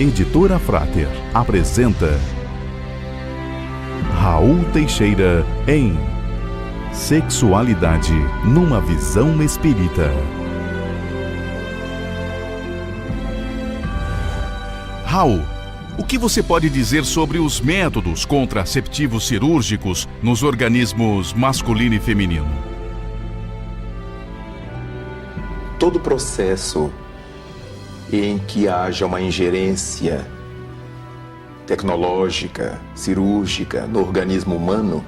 Editora Frater apresenta Raul Teixeira em Sexualidade numa Visão Espírita. Raul, o que você pode dizer sobre os métodos contraceptivos cirúrgicos nos organismos masculino e feminino? Todo processo em que haja uma ingerência tecnológica, cirúrgica no organismo humano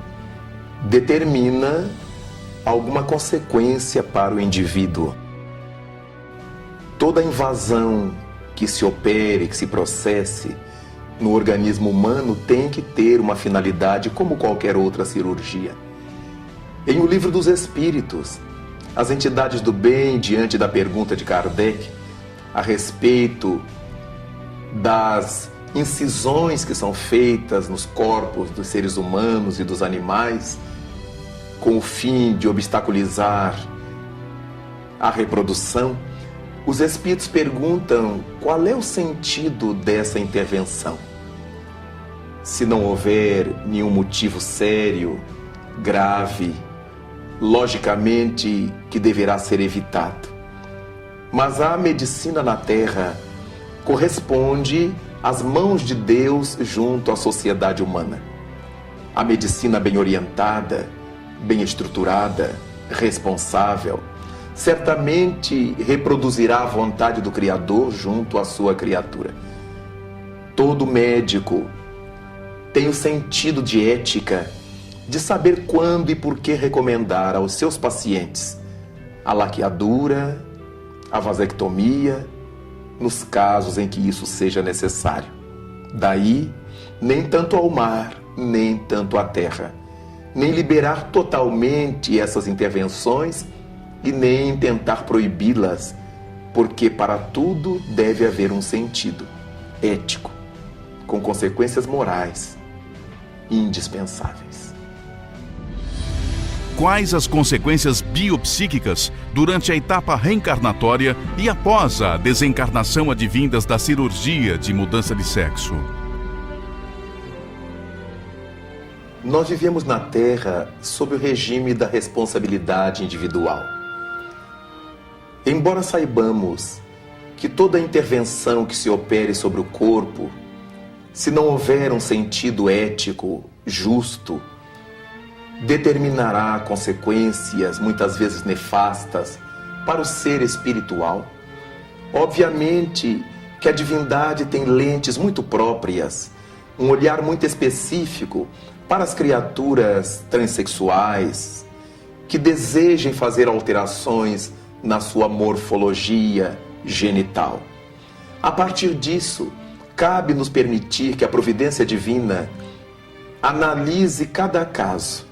determina alguma consequência para o indivíduo. Toda invasão que se opere, que se processe no organismo humano tem que ter uma finalidade como qualquer outra cirurgia. Em O Livro dos Espíritos, as entidades do bem, diante da pergunta de Kardec a respeito das incisões que são feitas nos corpos dos seres humanos e dos animais, com o fim de obstaculizar a reprodução, os espíritos perguntam qual é o sentido dessa intervenção. Se não houver nenhum motivo sério, grave, logicamente que deverá ser evitado. Mas a medicina na Terra corresponde às mãos de Deus junto à sociedade humana. A medicina bem orientada, bem estruturada, responsável, certamente reproduzirá a vontade do Criador junto à sua criatura. Todo médico tem o sentido de ética de saber quando e por que recomendar aos seus pacientes a laqueadura, a vasectomia, nos casos em que isso seja necessário. Daí, nem tanto ao mar, nem tanto à terra, nem liberar totalmente essas intervenções e nem tentar proibi-las, porque para tudo deve haver um sentido ético, com consequências morais indispensáveis. Quais as consequências biopsíquicas durante a etapa reencarnatória e após a desencarnação advindas da cirurgia de mudança de sexo? Nós vivemos na Terra sob o regime da responsabilidade individual. Embora saibamos que toda intervenção que se opere sobre o corpo, se não houver um sentido ético, justo, determinará consequências muitas vezes nefastas para o ser espiritual. Obviamente que a divindade tem lentes muito próprias, um olhar muito específico para as criaturas transexuais que desejem fazer alterações na sua morfologia genital. A partir disso, cabe nos permitir que a providência divina analise cada caso,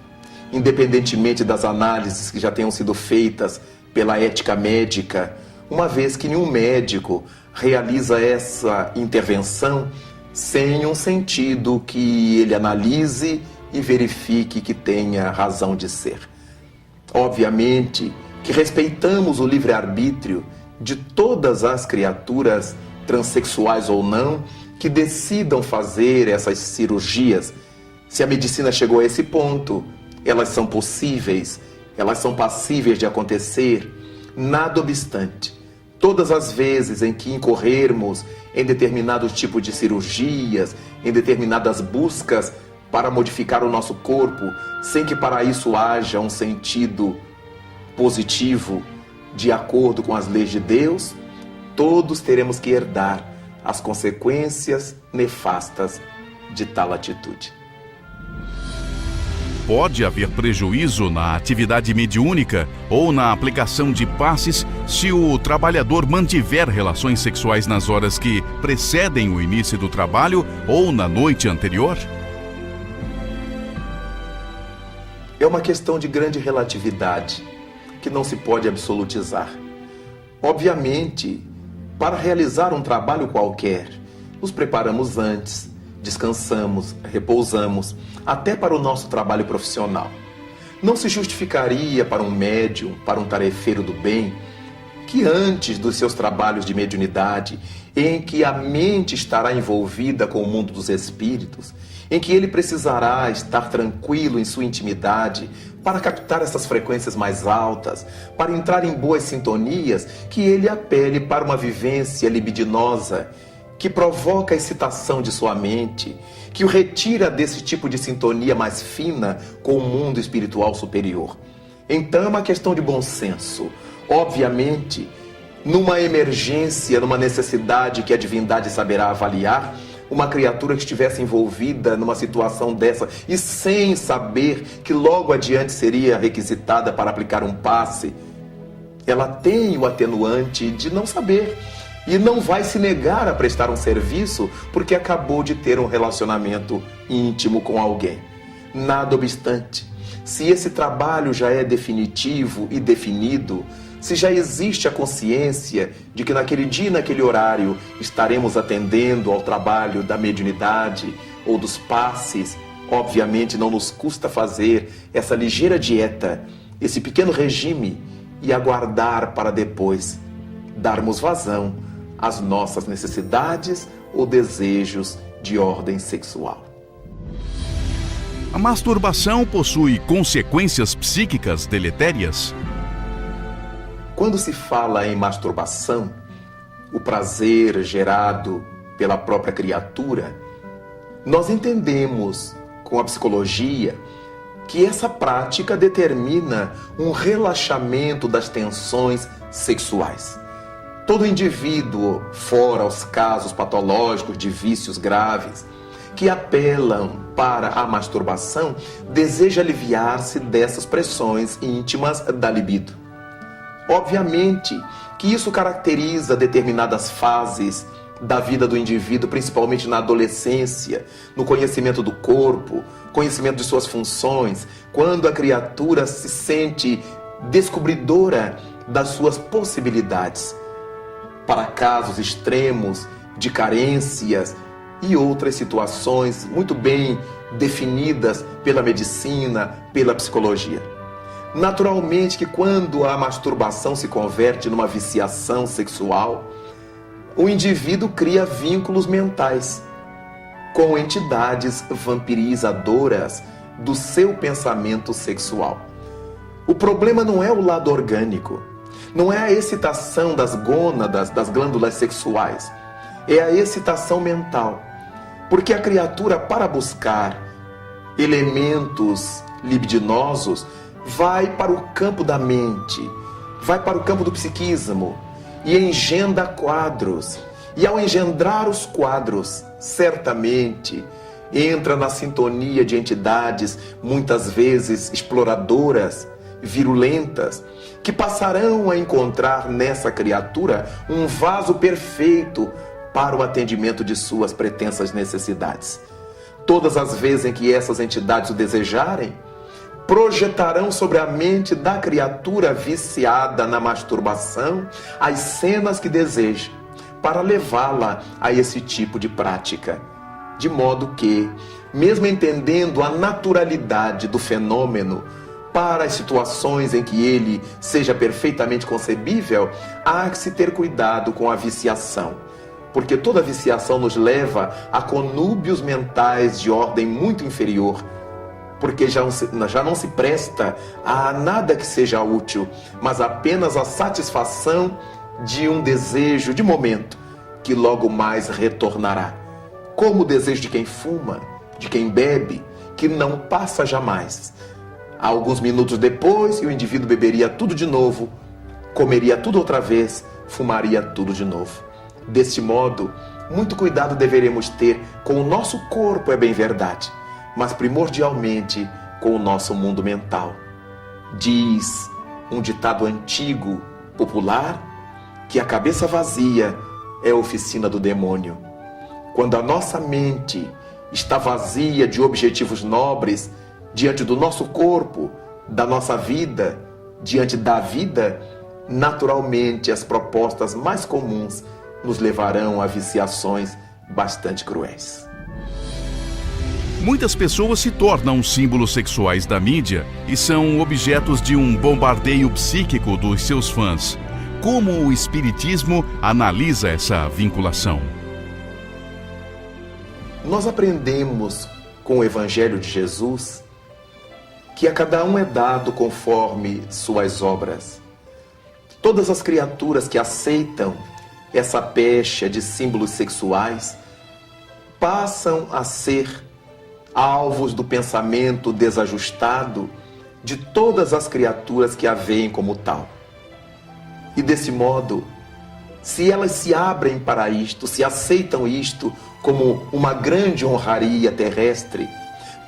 independentemente das análises que já tenham sido feitas pela ética médica, uma vez que nenhum médico realiza essa intervenção sem um sentido que ele analise e verifique que tenha razão de ser. Obviamente que respeitamos o livre-arbítrio de todas as criaturas, transexuais ou não, que decidam fazer essas cirurgias. Se a medicina chegou a esse ponto, elas são possíveis, elas são passíveis de acontecer. Nada obstante, todas as vezes em que incorrermos em determinado tipo de cirurgias, em determinadas buscas para modificar o nosso corpo, sem que para isso haja um sentido positivo, de acordo com as leis de Deus, todos teremos que herdar as consequências nefastas de tal atitude. Pode haver prejuízo na atividade mediúnica ou na aplicação de passes se o trabalhador mantiver relações sexuais nas horas que precedem o início do trabalho ou na noite anterior? É uma questão de grande relatividade, que não se pode absolutizar. Obviamente, para realizar um trabalho qualquer, nos preparamos antes, descansamos, repousamos, até para o nosso trabalho profissional. Não se justificaria para um médium, para um tarefeiro do bem, que antes dos seus trabalhos de mediunidade, em que a mente estará envolvida com o mundo dos espíritos, em que ele precisará estar tranquilo em sua intimidade para captar essas frequências mais altas, para entrar em boas sintonias, que ele apele para uma vivência libidinosa, que provoca a excitação de sua mente, que o retira desse tipo de sintonia mais fina com o mundo espiritual superior. Então é uma questão de bom senso. Obviamente, numa emergência, numa necessidade que a divindade saberá avaliar, uma criatura que estivesse envolvida numa situação dessa e sem saber que logo adiante seria requisitada para aplicar um passe, ela tem o atenuante de não saber e não vai se negar a prestar um serviço porque acabou de ter um relacionamento íntimo com alguém. Nada obstante, se esse trabalho já é definitivo e definido, se já existe a consciência de que naquele dia e naquele horário estaremos atendendo ao trabalho da mediunidade ou dos passes, obviamente não nos custa fazer essa ligeira dieta, esse pequeno regime e aguardar para depois darmos vazão às nossas necessidades ou desejos de ordem sexual. A masturbação possui consequências psíquicas deletérias? Quando se fala em masturbação, o prazer gerado pela própria criatura, nós entendemos com a psicologia que essa prática determina um relaxamento das tensões sexuais. Todo indivíduo, fora os casos patológicos de vícios graves, que apelam para a masturbação, deseja aliviar-se dessas pressões íntimas da libido. Obviamente que isso caracteriza determinadas fases da vida do indivíduo, principalmente na adolescência, no conhecimento do corpo, conhecimento de suas funções, quando a criatura se sente descobridora das suas possibilidades. Para casos extremos de carências e outras situações muito bem definidas pela medicina, pela psicologia. Naturalmente que quando a masturbação se converte numa viciação sexual, o indivíduo cria vínculos mentais com entidades vampirizadoras do seu pensamento sexual. O problema não é o lado orgânico, não é a excitação das gônadas, das glândulas sexuais, é a excitação mental. Porque a criatura, para buscar elementos libidinosos, vai para o campo da mente, vai para o campo do psiquismo e engendra quadros. E ao engendrar os quadros, certamente entra na sintonia de entidades, muitas vezes exploradoras, virulentas, que passarão a encontrar nessa criatura um vaso perfeito para o atendimento de suas pretensas necessidades. Todas as vezes em que essas entidades o desejarem, projetarão sobre a mente da criatura viciada na masturbação as cenas que deseja, para levá-la a esse tipo de prática. De modo que, mesmo entendendo a naturalidade do fenômeno, para as situações em que ele seja perfeitamente concebível, há que se ter cuidado com a viciação. Porque toda viciação nos leva a conúbios mentais de ordem muito inferior, porque já não se presta a nada que seja útil, mas apenas a satisfação de um desejo de momento, que logo mais retornará. Como o desejo de quem fuma, de quem bebe, que não passa jamais. Alguns minutos depois, o indivíduo beberia tudo de novo, comeria tudo outra vez, fumaria tudo de novo. Deste modo, muito cuidado deveremos ter com o nosso corpo, é bem verdade, mas primordialmente com o nosso mundo mental. Diz um ditado antigo, popular, que a cabeça vazia é a oficina do demônio. Quando a nossa mente está vazia de objetivos nobres, diante do nosso corpo, da nossa vida, diante da vida, naturalmente as propostas mais comuns nos levarão a viciações bastante cruéis. Muitas pessoas se tornam símbolos sexuais da mídia e são objetos de um bombardeio psíquico dos seus fãs. Como o Espiritismo analisa essa vinculação? Nós aprendemos com o Evangelho de Jesus que a cada um é dado conforme suas obras. Todas as criaturas que aceitam essa pecha de símbolos sexuais passam a ser alvos do pensamento desajustado de todas as criaturas que a veem como tal. E desse modo, se elas se abrem para isto, se aceitam isto como uma grande honraria terrestre,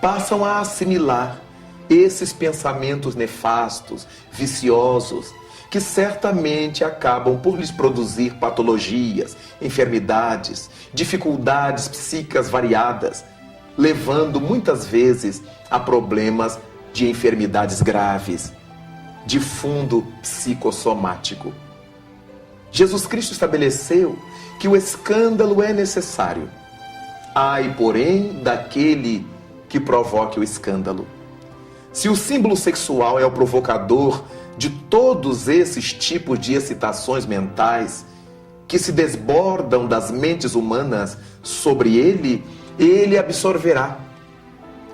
passam a assimilar esses pensamentos nefastos, viciosos, que certamente acabam por lhes produzir patologias, enfermidades, dificuldades psíquicas variadas, levando muitas vezes a problemas de enfermidades graves, de fundo psicossomático. Jesus Cristo estabeleceu que o escândalo é necessário. Ai, porém, daquele que provoque o escândalo. Se o símbolo sexual é o provocador de todos esses tipos de excitações mentais que se desbordam das mentes humanas sobre ele, ele absorverá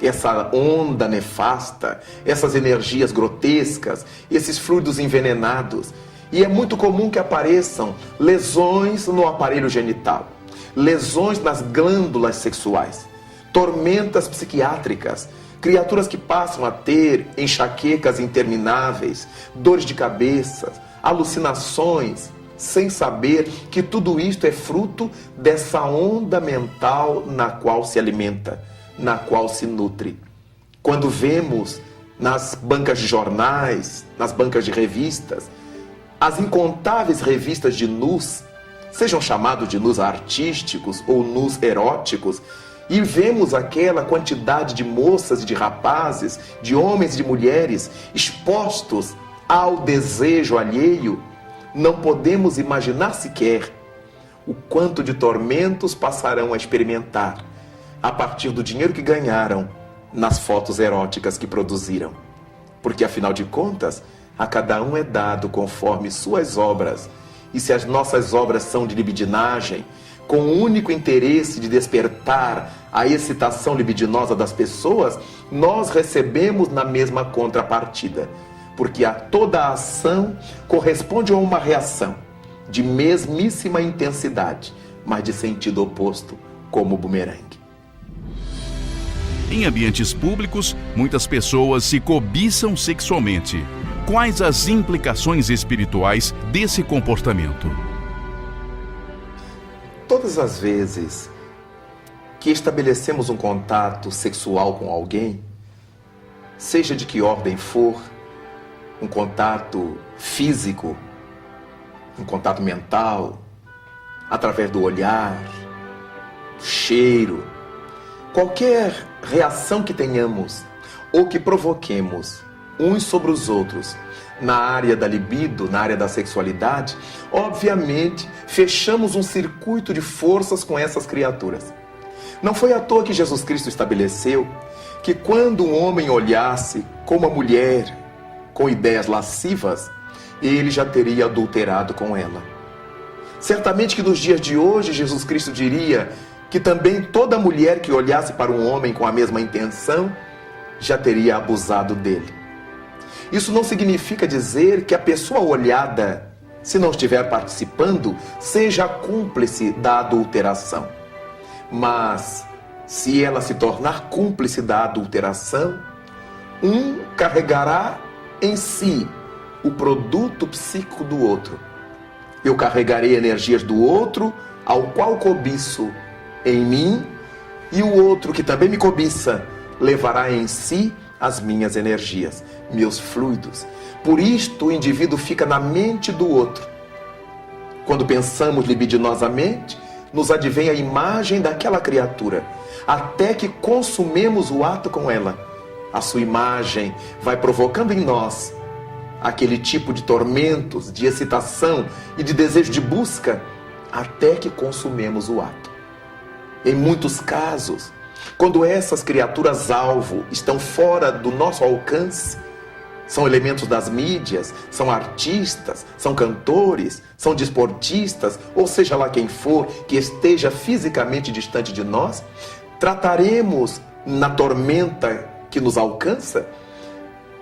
essa onda nefasta, essas energias grotescas, esses fluidos envenenados. E é muito comum que apareçam lesões no aparelho genital, lesões nas glândulas sexuais, tormentas psiquiátricas, criaturas que passam a ter enxaquecas intermináveis, dores de cabeça, alucinações, sem saber que tudo isto é fruto dessa onda mental na qual se alimenta, na qual se nutre. Quando vemos nas bancas de jornais, nas bancas de revistas, as incontáveis revistas de nus, sejam chamados de nus artísticos ou nus eróticos, e vemos aquela quantidade de moças e de rapazes, de homens e de mulheres expostos ao desejo alheio, não podemos imaginar sequer o quanto de tormentos passarão a experimentar a partir do dinheiro que ganharam nas fotos eróticas que produziram. Porque, afinal de contas, a cada um é dado conforme suas obras. E se as nossas obras são de libidinagem, com o único interesse de despertar a excitação libidinosa das pessoas, nós recebemos na mesma contrapartida. Porque a toda ação corresponde a uma reação de mesmíssima intensidade, mas de sentido oposto, como o bumerangue. Em ambientes públicos, muitas pessoas se cobiçam sexualmente. Quais as implicações espirituais desse comportamento? Todas as vezes que estabelecemos um contato sexual com alguém, seja de que ordem for, um contato físico, um contato mental, através do olhar, cheiro, qualquer reação que tenhamos ou que provoquemos uns sobre os outros na área da libido, na área da sexualidade, obviamente fechamos um circuito de forças com essas criaturas. Não foi à toa que Jesus Cristo estabeleceu que quando um homem olhasse com uma mulher com ideias lascivas, ele já teria adulterado com ela. Certamente que nos dias de hoje Jesus Cristo diria que também toda mulher que olhasse para um homem com a mesma intenção já teria abusado dele. Isso não significa dizer que a pessoa olhada, se não estiver participando, seja cúmplice da adulteração. Mas, se ela se tornar cúmplice da adulteração, um carregará em si o produto psíquico do outro. Eu carregarei energias do outro, ao qual cobiço em mim, e o outro que também me cobiça levará em si as minhas energias, meus fluidos. Por isto o indivíduo fica na mente do outro. Quando pensamos libidinosamente, nos advém a imagem daquela criatura, até que consumemos o ato com ela. A sua imagem vai provocando em nós aquele tipo de tormentos, de excitação e de desejo de busca, até que consumemos o ato. Em muitos casos, quando essas criaturas-alvo estão fora do nosso alcance, São elementos das mídias, são artistas, são cantores, são desportistas, ou seja lá quem for que esteja fisicamente distante de nós, trataremos na tormenta que nos alcança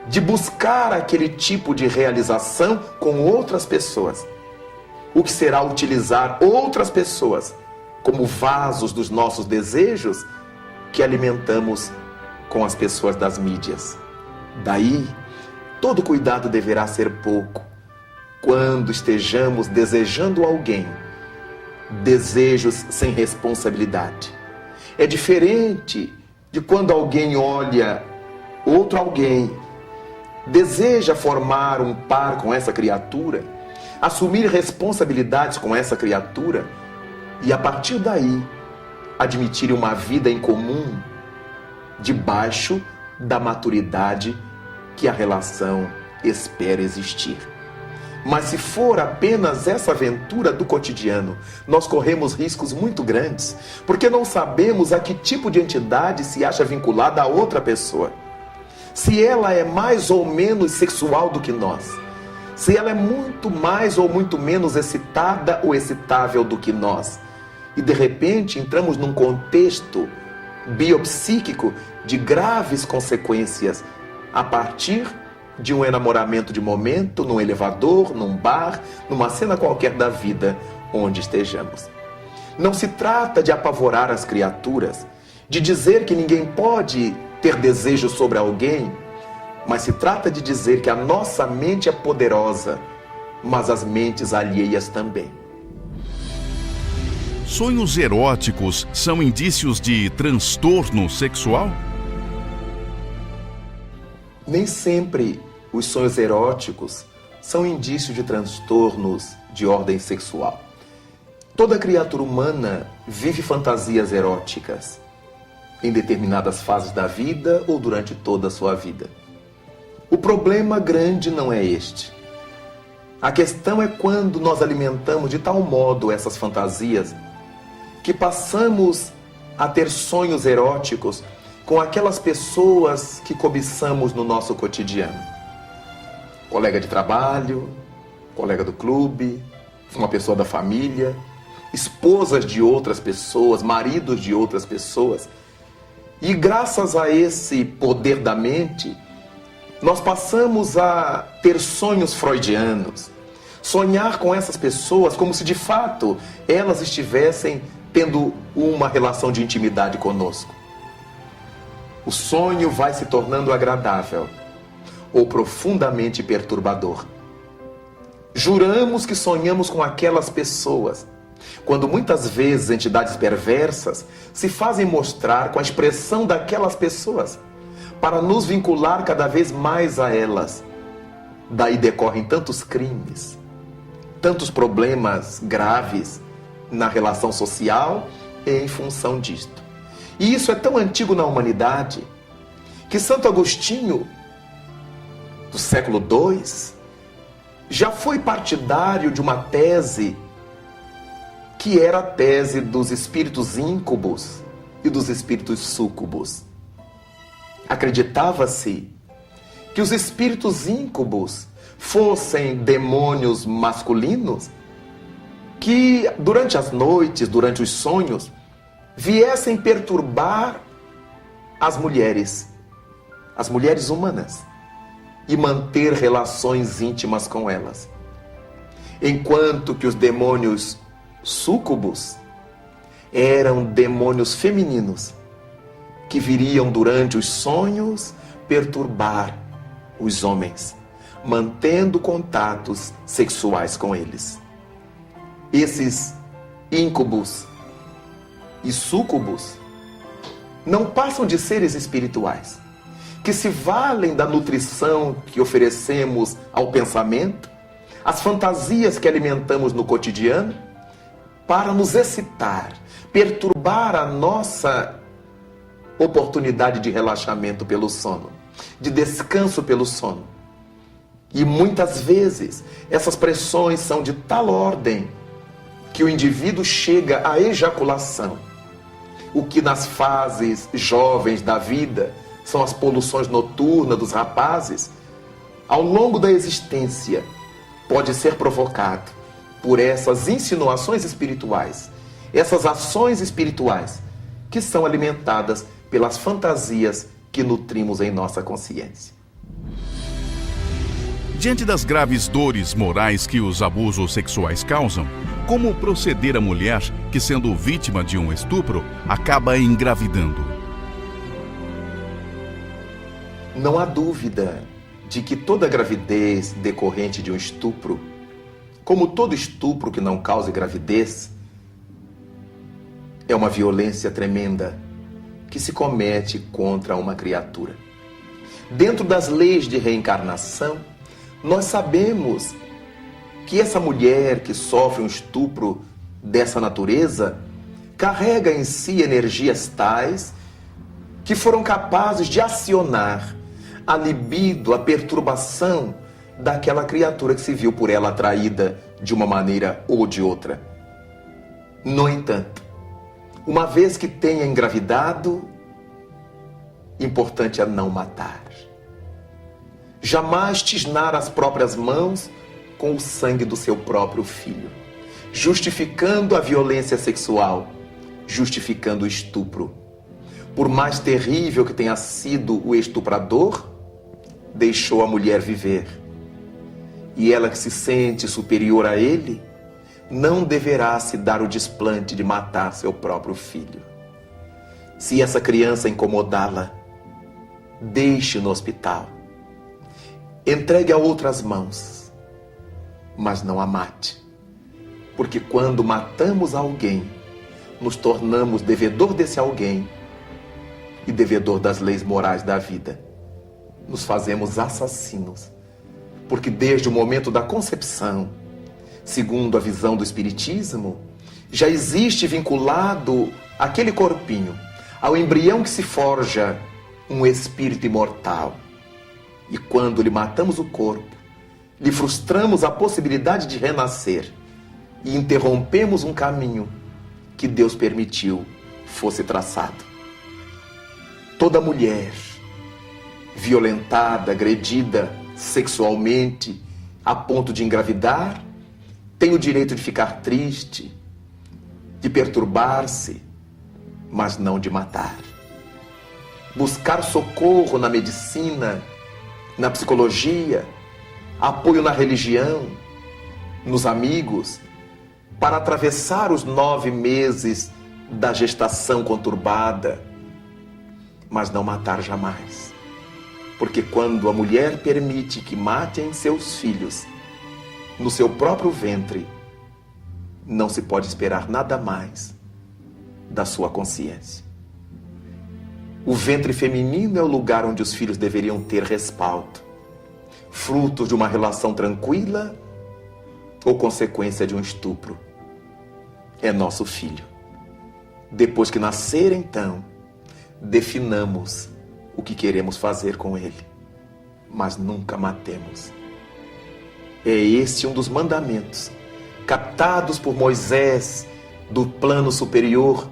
de buscar aquele tipo de realização com outras pessoas. O que será utilizar outras pessoas como vasos dos nossos desejos que alimentamos com as pessoas das mídias. Daí, todo cuidado deverá ser pouco quando estejamos desejando alguém, desejos sem responsabilidade. É diferente de quando alguém olha outro alguém, deseja formar um par com essa criatura, assumir responsabilidades com essa criatura e a partir daí admitir uma vida em comum debaixo da maturidade que a relação espera existir. Mas se for apenas essa aventura do cotidiano, nós corremos riscos muito grandes, porque não sabemos a que tipo de entidade se acha vinculada a outra pessoa. Se ela é mais ou menos sexual do que nós, se ela é muito mais ou muito menos excitada ou excitável do que nós, e de repente entramos num contexto biopsíquico de graves consequências a partir de um enamoramento de momento, num elevador, num bar, numa cena qualquer da vida onde estejamos. Não se trata de apavorar as criaturas, de dizer que ninguém pode ter desejo sobre alguém, mas se trata de dizer que a nossa mente é poderosa, mas as mentes alheias também. Sonhos eróticos são indícios de transtorno sexual? Nem sempre os sonhos eróticos são indícios de transtornos de ordem sexual. Toda criatura humana vive fantasias eróticas em determinadas fases da vida ou durante toda a sua vida. O problema grande não é este. A questão é quando nós alimentamos de tal modo essas fantasias que passamos a ter sonhos eróticos com aquelas pessoas que cobiçamos no nosso cotidiano. Colega de trabalho, colega do clube, uma pessoa da família, esposas de outras pessoas, maridos de outras pessoas. E graças a esse poder da mente, nós passamos a ter sonhos freudianos, sonhar com essas pessoas como se de fato elas estivessem tendo uma relação de intimidade conosco. O sonho vai se tornando agradável ou profundamente perturbador. Juramos que sonhamos com aquelas pessoas, quando muitas vezes entidades perversas se fazem mostrar com a expressão daquelas pessoas, para nos vincular cada vez mais a elas. Daí decorrem tantos crimes, tantos problemas graves na relação social e em função disto. E isso é tão antigo na humanidade que Santo Agostinho, do século II, já foi partidário de uma tese que era a tese dos espíritos íncubos e dos espíritos súcubos. Acreditava-se que os espíritos íncubos fossem demônios masculinos que, durante as noites, durante os sonhos, viessem perturbar as mulheres humanas, e manter relações íntimas com elas. Enquanto que os demônios súcubos eram demônios femininos, que viriam durante os sonhos perturbar os homens, mantendo contatos sexuais com eles. Esses íncubos e súcubos não passam de seres espirituais, que se valem da nutrição que oferecemos ao pensamento, as fantasias que alimentamos no cotidiano, para nos excitar, perturbar a nossa oportunidade de relaxamento pelo sono, de descanso pelo sono. E muitas vezes essas pressões são de tal ordem que o indivíduo chega à ejaculação, o que nas fases jovens da vida são as poluições noturnas dos rapazes, ao longo da existência, pode ser provocado por essas insinuações espirituais, essas ações espirituais que são alimentadas pelas fantasias que nutrimos em nossa consciência. Diante das graves dores morais que os abusos sexuais causam, como proceder a mulher que, sendo vítima de um estupro, acaba engravidando? Não há dúvida de que toda gravidez decorrente de um estupro, como todo estupro que não cause gravidez, é uma violência tremenda que se comete contra uma criatura. Dentro das leis de reencarnação, nós sabemos que essa mulher que sofre um estupro dessa natureza carrega em si energias tais que foram capazes de acionar a libido, a perturbação daquela criatura que se viu por ela atraída de uma maneira ou de outra. No entanto, uma vez que tenha engravidado, importante é não matar. Jamais tisnar as próprias mãos com o sangue do seu próprio filho, justificando a violência sexual, justificando o estupro. Por mais terrível que tenha sido o estuprador, deixou a mulher viver. E ela que se sente superior a ele, não deverá se dar o desplante de matar seu próprio filho. Se essa criança incomodá-la, deixe no hospital. Entregue a outras mãos, mas não a mate. Porque quando matamos alguém, nos tornamos devedor desse alguém e devedor das leis morais da vida. Nos fazemos assassinos, porque desde o momento da concepção, segundo a visão do Espiritismo, já existe vinculado aquele corpinho ao embrião que se forja um espírito imortal. E quando lhe matamos o corpo, lhe frustramos a possibilidade de renascer e interrompemos um caminho que Deus permitiu fosse traçado. Toda mulher violentada, agredida sexualmente a ponto de engravidar, tem o direito de ficar triste, de perturbar-se, mas não de matar. Buscar socorro na medicina, na psicologia, apoio na religião, nos amigos, para atravessar os 9 meses da gestação conturbada, mas não matar jamais. Porque quando a mulher permite que matem seus filhos no seu próprio ventre, não se pode esperar nada mais da sua consciência. O ventre feminino é o lugar onde os filhos deveriam ter respaldo, fruto de uma relação tranquila ou consequência de um estupro. É nosso filho. Depois que nascer, então, definamos o que queremos fazer com ele, mas nunca matemos. É este um dos mandamentos captados por Moisés do plano superior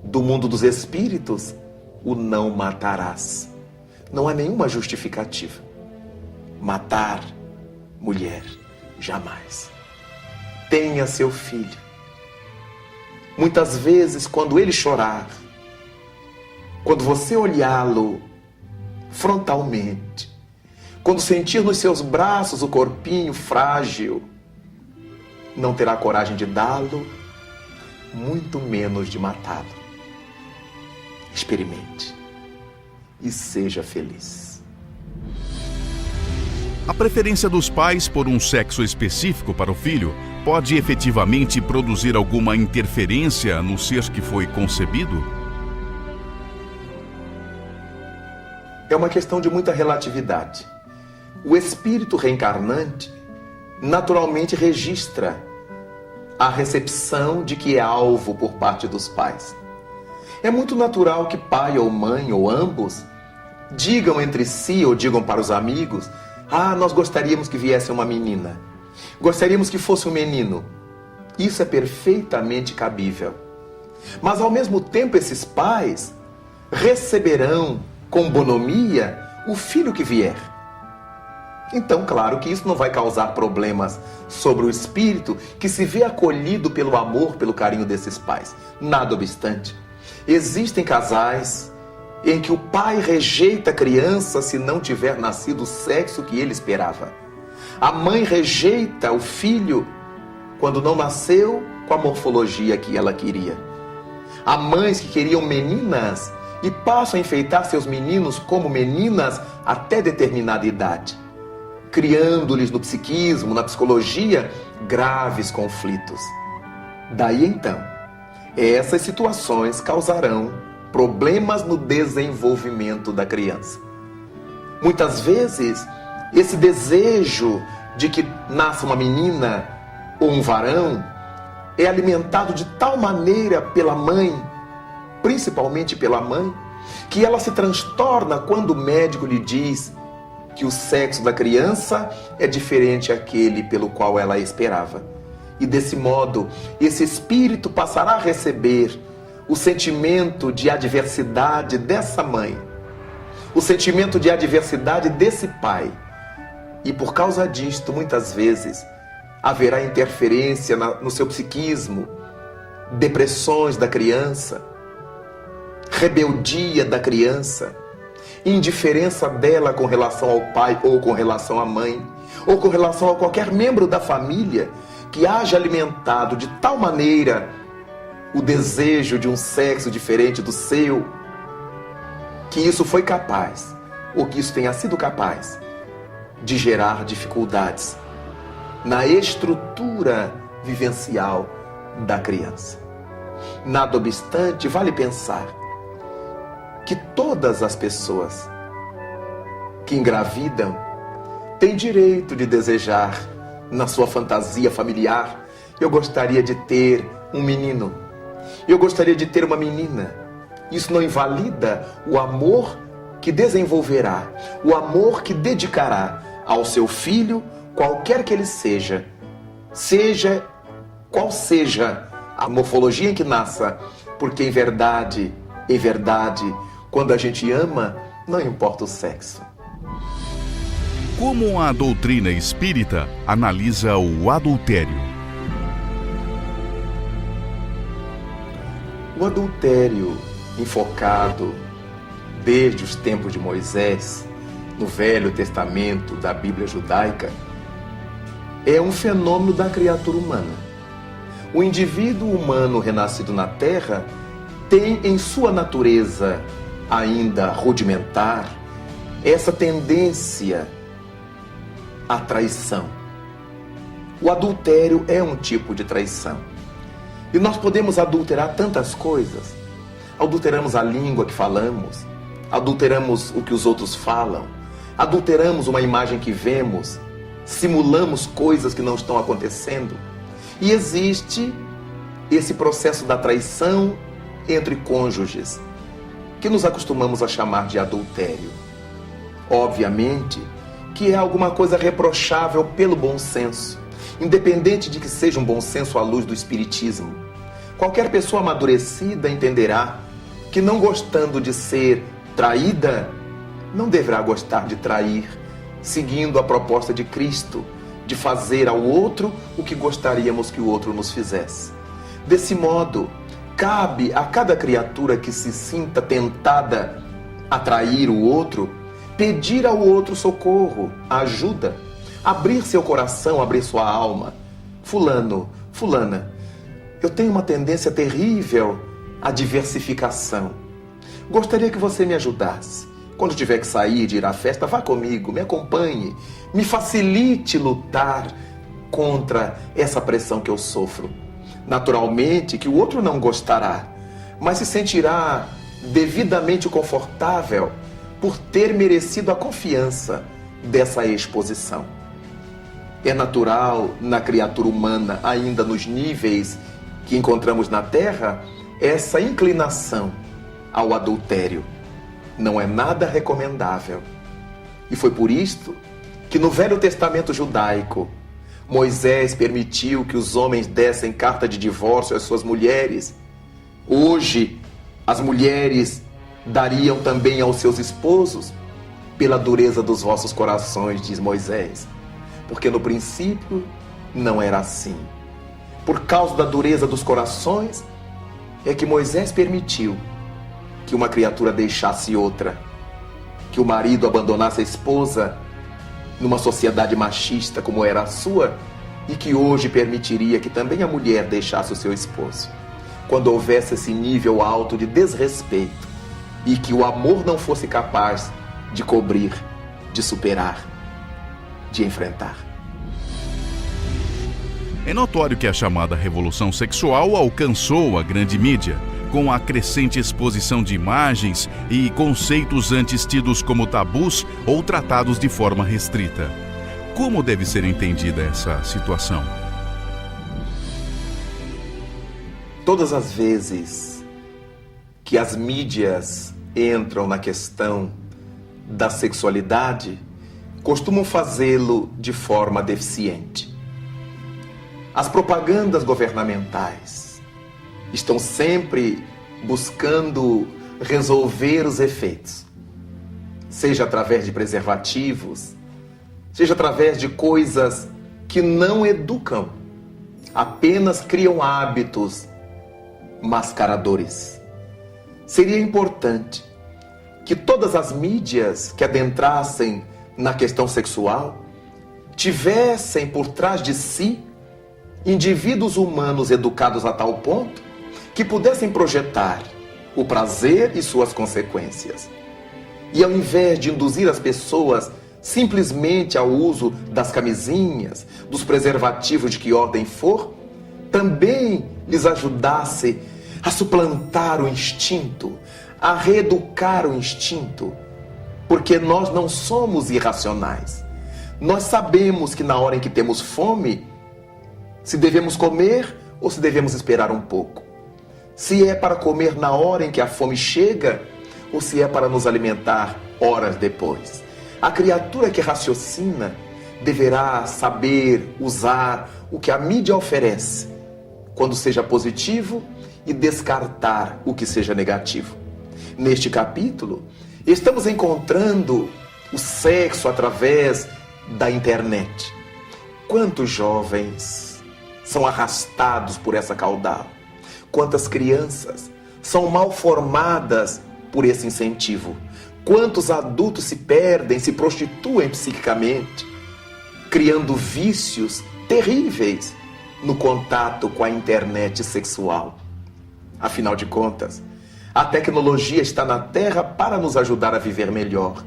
do mundo dos espíritos: o não matarás. Não há nenhuma justificativa. Matar mulher, jamais. Tenha seu filho. Muitas vezes, quando ele chorar, quando você olhá-lo frontalmente, quando sentir nos seus braços o corpinho frágil, não terá coragem de dá-lo, muito menos de matá-lo. Experimente e seja feliz. A preferência dos pais por um sexo específico para o filho pode efetivamente produzir alguma interferência no ser que foi concebido? É uma questão de muita relatividade. O espírito reencarnante naturalmente registra a recepção de que é alvo por parte dos pais. É muito natural que pai ou mãe, ou ambos, digam entre si ou digam para os amigos: ah, nós gostaríamos que viesse uma menina, gostaríamos que fosse um menino. Isso é perfeitamente cabível. Mas ao mesmo tempo esses pais receberão com bonomia o filho que vier. Então, claro que isso não vai causar problemas sobre o espírito que se vê acolhido pelo amor, pelo carinho desses pais. Nada obstante, existem casais em que o pai rejeita a criança se não tiver nascido o sexo que ele esperava. A mãe rejeita o filho quando não nasceu com a morfologia que ela queria. Há mães que queriam meninas e passam a enfeitar seus meninos como meninas até determinada idade, criando-lhes no psiquismo, na psicologia, graves conflitos. Daí então, essas situações causarão problemas no desenvolvimento da criança. Muitas vezes, esse desejo de que nasça uma menina ou um varão é alimentado de tal maneira pela mãe, principalmente pela mãe, que ela se transtorna quando o médico lhe diz que o sexo da criança é diferente daquele pelo qual ela esperava. E desse modo, esse espírito passará a receber o sentimento de adversidade dessa mãe, o sentimento de adversidade desse pai. E por causa disto, muitas vezes, haverá interferência no seu psiquismo, depressões da criança, rebeldia da criança, indiferença dela com relação ao pai ou com relação à mãe, ou com relação a qualquer membro da família que haja alimentado de tal maneira o desejo de um sexo diferente do seu, que isso foi capaz, ou que isso tenha sido capaz de gerar dificuldades na estrutura vivencial da criança. Nada obstante, vale pensar que todas as pessoas que engravidam têm direito de desejar, na sua fantasia familiar, eu gostaria de ter um menino, eu gostaria de ter uma menina. Isso não invalida o amor que desenvolverá, o amor que dedicará ao seu filho, qualquer que ele seja qual seja a morfologia em que nasça, porque em verdade, quando a gente ama, não importa o sexo. Como a doutrina espírita analisa o adultério? O adultério, enfocado desde os tempos de Moisés, no Velho Testamento da Bíblia judaica, é um fenômeno da criatura humana. O indivíduo humano renascido na Terra tem em sua natureza ainda rudimentar essa tendência à traição. O adultério é um tipo de traição. E nós podemos adulterar tantas coisas. Adulteramos a língua que falamos, adulteramos o que os outros falam, adulteramos uma imagem que vemos, simulamos coisas que não estão acontecendo. E existe esse processo da traição entre cônjuges, que nos acostumamos a chamar de adultério. Obviamente que é alguma coisa reprochável pelo bom senso, independente de que seja um bom senso à luz do espiritismo. Qualquer pessoa amadurecida entenderá que, não gostando de ser traída, não deverá gostar de trair, seguindo a proposta de Cristo, de fazer ao outro o que gostaríamos que o outro nos fizesse. Desse modo, cabe a cada criatura que se sinta tentada a trair o outro, pedir ao outro socorro, ajuda, abrir seu coração, abrir sua alma. Fulano, fulana, eu tenho uma tendência terrível à diversificação. Gostaria que você me ajudasse. Quando tiver que sair, de ir à festa, vá comigo, me acompanhe, me facilite lutar contra essa pressão que eu sofro. Naturalmente que o outro não gostará, mas se sentirá devidamente confortável por ter merecido a confiança dessa exposição. É natural na criatura humana, ainda nos níveis que encontramos na Terra, essa inclinação ao adultério. Não é nada recomendável. E foi por isto que no Velho Testamento judaico, Moisés permitiu que os homens dessem carta de divórcio às suas mulheres. Hoje, as mulheres dariam também aos seus esposos, pela dureza dos vossos corações, diz Moisés. Porque no princípio não era assim. Por causa da dureza dos corações, é que Moisés permitiu que uma criatura deixasse outra, que o marido abandonasse a esposa numa sociedade machista como era a sua, e que hoje permitiria que também a mulher deixasse o seu esposo, quando houvesse esse nível alto de desrespeito e que o amor não fosse capaz de cobrir, de superar, de enfrentar. É notório que a chamada revolução sexual alcançou a grande mídia, com a crescente exposição de imagens e conceitos antes tidos como tabus ou tratados de forma restrita. Como deve ser entendida essa situação? Todas as vezes que as mídias entram na questão da sexualidade, costumam fazê-lo de forma deficiente. As propagandas governamentais estão sempre buscando resolver os efeitos, seja através de preservativos, seja através de coisas que não educam, apenas criam hábitos mascaradores. Seria importante que todas as mídias que adentrassem na questão sexual tivessem por trás de si indivíduos humanos educados a tal ponto que pudessem projetar o prazer e suas consequências. E ao invés de induzir as pessoas simplesmente ao uso das camisinhas, dos preservativos de que ordem for, também lhes ajudasse a suplantar o instinto, a reeducar o instinto, porque nós não somos irracionais. Nós sabemos que na hora em que temos fome, se devemos comer ou se devemos esperar um pouco. Se é para comer na hora em que a fome chega ou se é para nos alimentar horas depois. A criatura que raciocina deverá saber usar o que a mídia oferece, quando seja positivo, e descartar o que seja negativo. Neste capítulo, estamos encontrando o sexo através da internet. Quantos jovens são arrastados por essa caudal? Quantas crianças são mal formadas por esse incentivo? Quantos adultos se perdem, se prostituem psiquicamente, criando vícios terríveis no contato com a internet sexual? Afinal de contas, a tecnologia está na Terra para nos ajudar a viver melhor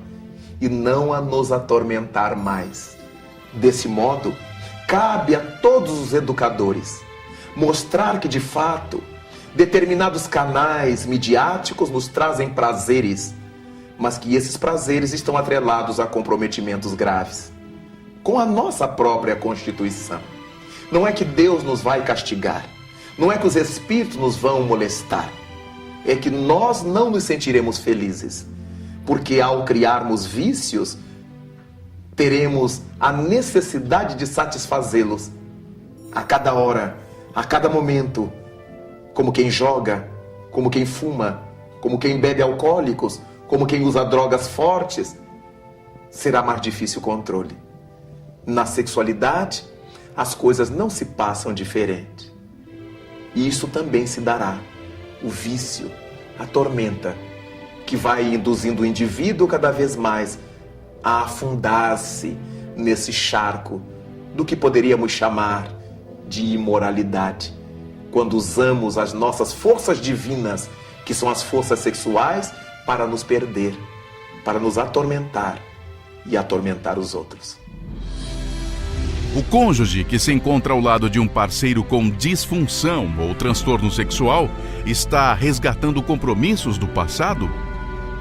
e não a nos atormentar mais. Desse modo, cabe a todos os educadores mostrar que, de fato, determinados canais midiáticos nos trazem prazeres, mas que esses prazeres estão atrelados a comprometimentos graves com a nossa própria Constituição. Não é que Deus nos vai castigar, não é que os espíritos nos vão molestar, é que nós não nos sentiremos felizes, porque ao criarmos vícios, teremos a necessidade de satisfazê-los a cada hora, a cada momento, como quem joga, como quem fuma, como quem bebe alcoólicos, como quem usa drogas fortes. Será mais difícil o controle. Na sexualidade, as coisas não se passam diferente. E isso também se dará. O vício, a tormenta, que vai induzindo o indivíduo cada vez mais a afundar-se nesse charco do que poderíamos chamar de imoralidade, quando usamos as nossas forças divinas, que são as forças sexuais, para nos perder, para nos atormentar e atormentar os outros. O cônjuge que se encontra ao lado de um parceiro com disfunção ou transtorno sexual está resgatando compromissos do passado?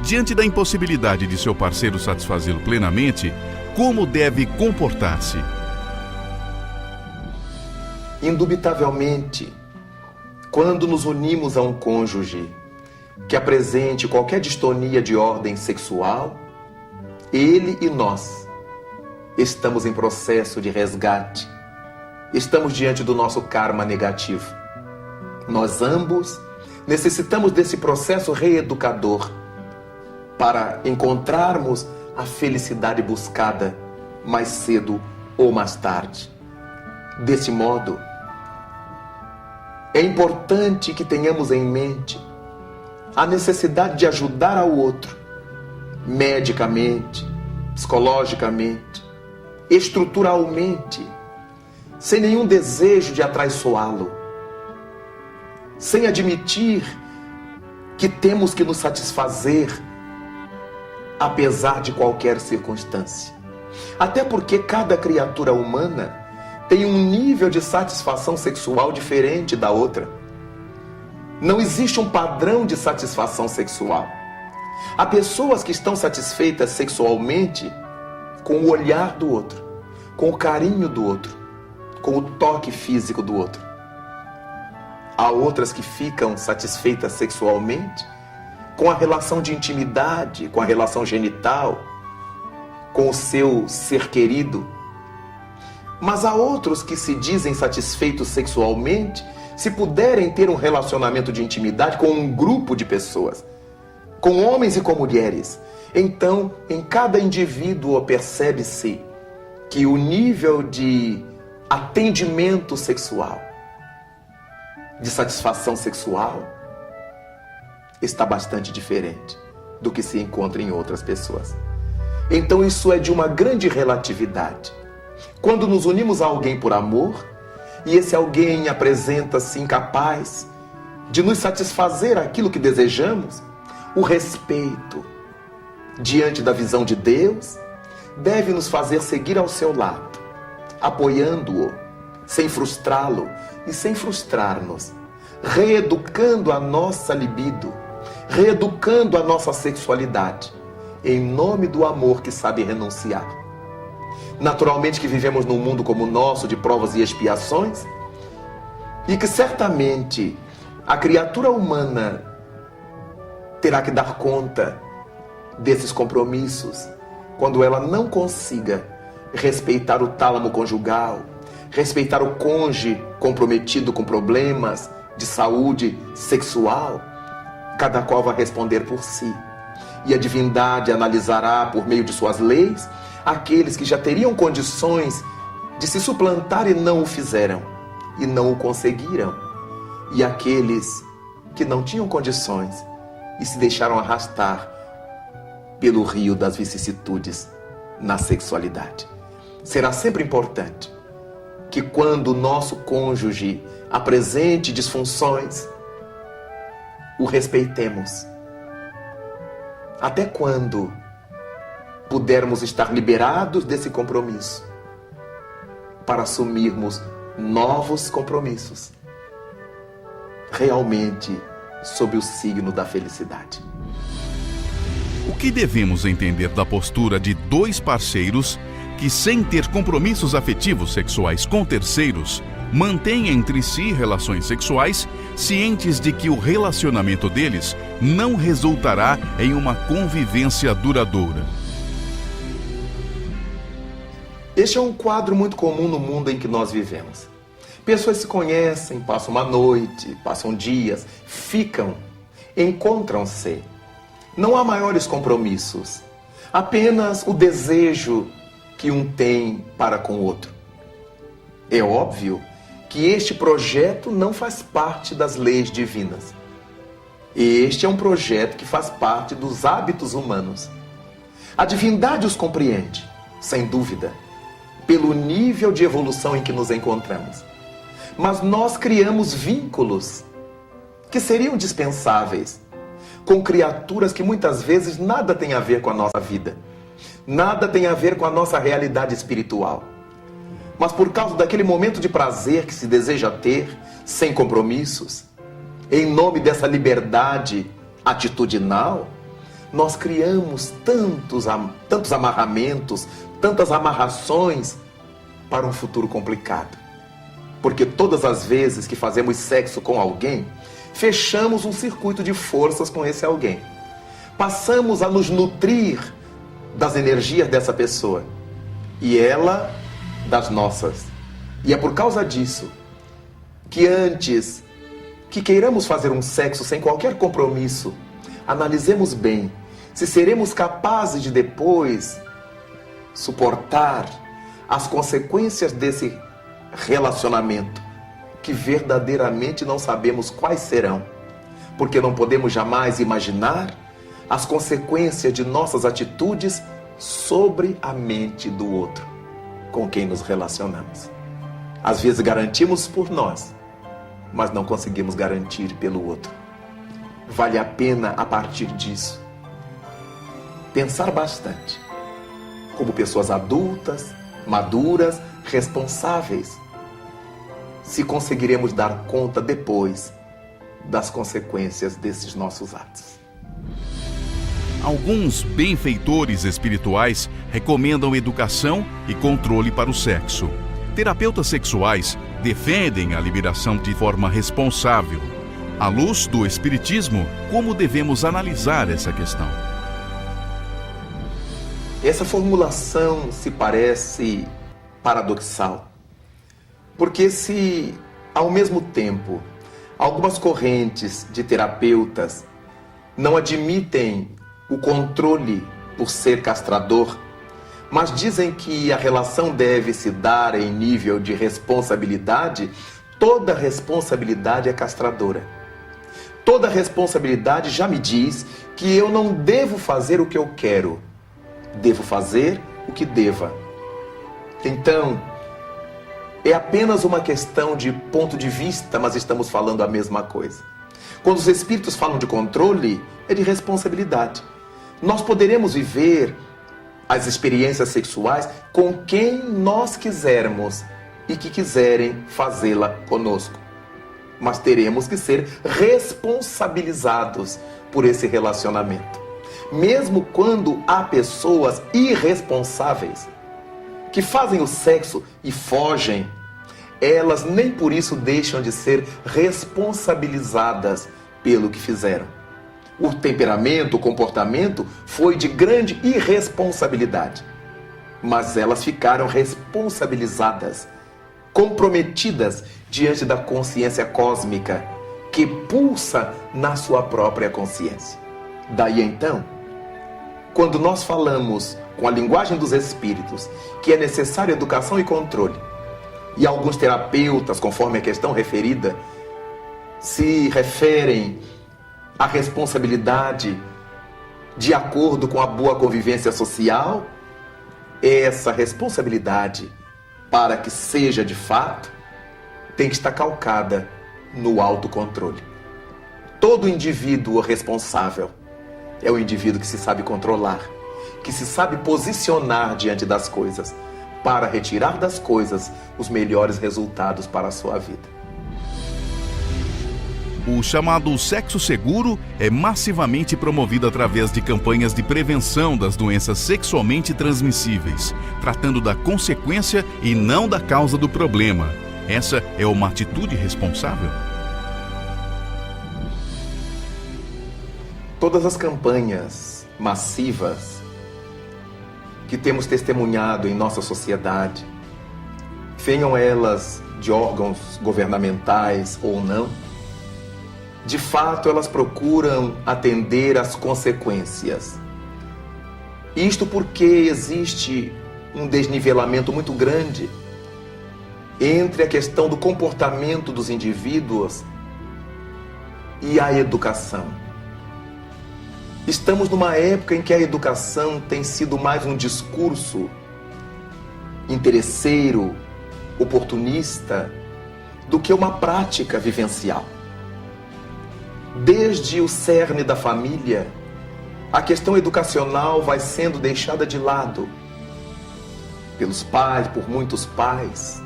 Diante da impossibilidade de seu parceiro satisfazê-lo plenamente, como deve comportar-se? Indubitavelmente, quando nos unimos a um cônjuge que apresente qualquer distonia de ordem sexual, ele e nós estamos em processo de resgate. Estamos diante do nosso karma negativo. Nós ambos necessitamos desse processo reeducador para encontrarmos a felicidade buscada mais cedo ou mais tarde. Desse modo, é importante que tenhamos em mente a necessidade de ajudar ao outro, medicamente, psicologicamente, estruturalmente, sem nenhum desejo de atraiçoá-lo, sem admitir que temos que nos satisfazer apesar de qualquer circunstância. Até porque cada criatura humana tem um nível de satisfação sexual diferente da outra. Não existe um padrão de satisfação sexual. Há pessoas que estão satisfeitas sexualmente com o olhar do outro, com o carinho do outro, com o toque físico do outro. Há outras que ficam satisfeitas sexualmente com a relação de intimidade, com a relação genital, com o seu ser querido. Mas há outros que se dizem satisfeitos sexualmente se puderem ter um relacionamento de intimidade com um grupo de pessoas, com homens e com mulheres. Então, em cada indivíduo percebe-se que o nível de atendimento sexual, de satisfação sexual, está bastante diferente do que se encontra em outras pessoas. Então isso é de uma grande relatividade. Quando nos unimos a alguém por amor, e esse alguém apresenta-se incapaz de nos satisfazer aquilo que desejamos, o respeito diante da visão de Deus deve nos fazer seguir ao seu lado, apoiando-o, sem frustrá-lo e sem frustrar-nos, reeducando a nossa libido, reeducando a nossa sexualidade, em nome do amor que sabe renunciar. Naturalmente que vivemos num mundo como o nosso, de provas e expiações, e que certamente a criatura humana terá que dar conta desses compromissos quando ela não consiga respeitar o tálamo conjugal, respeitar o cônjuge comprometido com problemas de saúde sexual. Cada qual vai responder por si, e a divindade analisará por meio de suas leis aqueles que já teriam condições de se suplantar e não o fizeram, e não o conseguiram, e aqueles que não tinham condições e se deixaram arrastar pelo rio das vicissitudes na sexualidade. Será sempre importante que quando o nosso cônjuge apresente disfunções, o respeitemos. Até quando pudermos estar liberados desse compromisso para assumirmos novos compromissos, realmente sob o signo da felicidade. O que devemos entender da postura de dois parceiros que, sem ter compromissos afetivos sexuais com terceiros, mantêm entre si relações sexuais, cientes de que o relacionamento deles não resultará em uma convivência duradoura? Este é um quadro muito comum no mundo em que nós vivemos. Pessoas se conhecem, passam uma noite, passam dias, ficam, encontram-se. Não há maiores compromissos, apenas o desejo que um tem para com o outro. É óbvio que este projeto não faz parte das leis divinas. Este é um projeto que faz parte dos hábitos humanos. A divindade os compreende, sem dúvida, pelo nível de evolução em que nos encontramos. Mas nós criamos vínculos que seriam dispensáveis com criaturas que muitas vezes nada têm a ver com a nossa vida, nada tem a ver com a nossa realidade espiritual. Mas por causa daquele momento de prazer que se deseja ter, sem compromissos, em nome dessa liberdade atitudinal, nós criamos tantos amarramentos, tantas amarrações para um futuro complicado. Porque todas as vezes que fazemos sexo com alguém, fechamos um circuito de forças com esse alguém. Passamos a nos nutrir das energias dessa pessoa e ela das nossas. E é por causa disso que antes que queiramos fazer um sexo sem qualquer compromisso, analisemos bem se seremos capazes de depois suportar as consequências desse relacionamento, que verdadeiramente não sabemos quais serão, porque não podemos jamais imaginar as consequências de nossas atitudes sobre a mente do outro com quem nos relacionamos. Às vezes garantimos por nós, mas não conseguimos garantir pelo outro. Vale a pena, a partir disso, pensar bastante, como pessoas adultas, maduras, responsáveis, se conseguiremos dar conta depois das consequências desses nossos atos. Alguns benfeitores espirituais recomendam educação e controle para o sexo. Terapeutas sexuais defendem a liberação de forma responsável. À luz do Espiritismo, como devemos analisar essa questão? Essa formulação se parece paradoxal, porque se, ao mesmo tempo, algumas correntes de terapeutas não admitem o controle por ser castrador, mas dizem que a relação deve se dar em nível de responsabilidade, toda responsabilidade é castradora. Toda responsabilidade já me diz que eu não devo fazer o que eu quero, devo fazer o que deva. Então, é apenas uma questão de ponto de vista, mas estamos falando a mesma coisa. Quando os espíritos falam de controle, é de responsabilidade. Nós poderemos viver as experiências sexuais com quem nós quisermos e que quiserem fazê-la conosco. Mas teremos que ser responsabilizados por esse relacionamento. Mesmo quando há pessoas irresponsáveis que fazem o sexo e fogem, elas nem por isso deixam de ser responsabilizadas pelo que fizeram. O temperamento, o comportamento foi de grande irresponsabilidade, mas elas ficaram responsabilizadas, comprometidas diante da consciência cósmica que pulsa na sua própria consciência. Daí então, quando nós falamos com a linguagem dos espíritos que é necessário educação e controle, e alguns terapeutas, conforme a questão referida, se referem à responsabilidade de acordo com a boa convivência social, essa responsabilidade, para que seja de fato, tem que estar calcada no autocontrole. Todo indivíduo responsável é o indivíduo que se sabe controlar, que se sabe posicionar diante das coisas, para retirar das coisas os melhores resultados para a sua vida. O chamado sexo seguro é massivamente promovido através de campanhas de prevenção das doenças sexualmente transmissíveis, tratando da consequência e não da causa do problema. Essa é uma atitude responsável? Todas as campanhas massivas que temos testemunhado em nossa sociedade, venham elas de órgãos governamentais ou não, de fato elas procuram atender às consequências. Isto porque existe um desnivelamento muito grande entre a questão do comportamento dos indivíduos e a educação. Estamos numa época em que a educação tem sido mais um discurso interesseiro, oportunista, do que uma prática vivencial. Desde o cerne da família, a questão educacional vai sendo deixada de lado pelos pais, por muitos pais,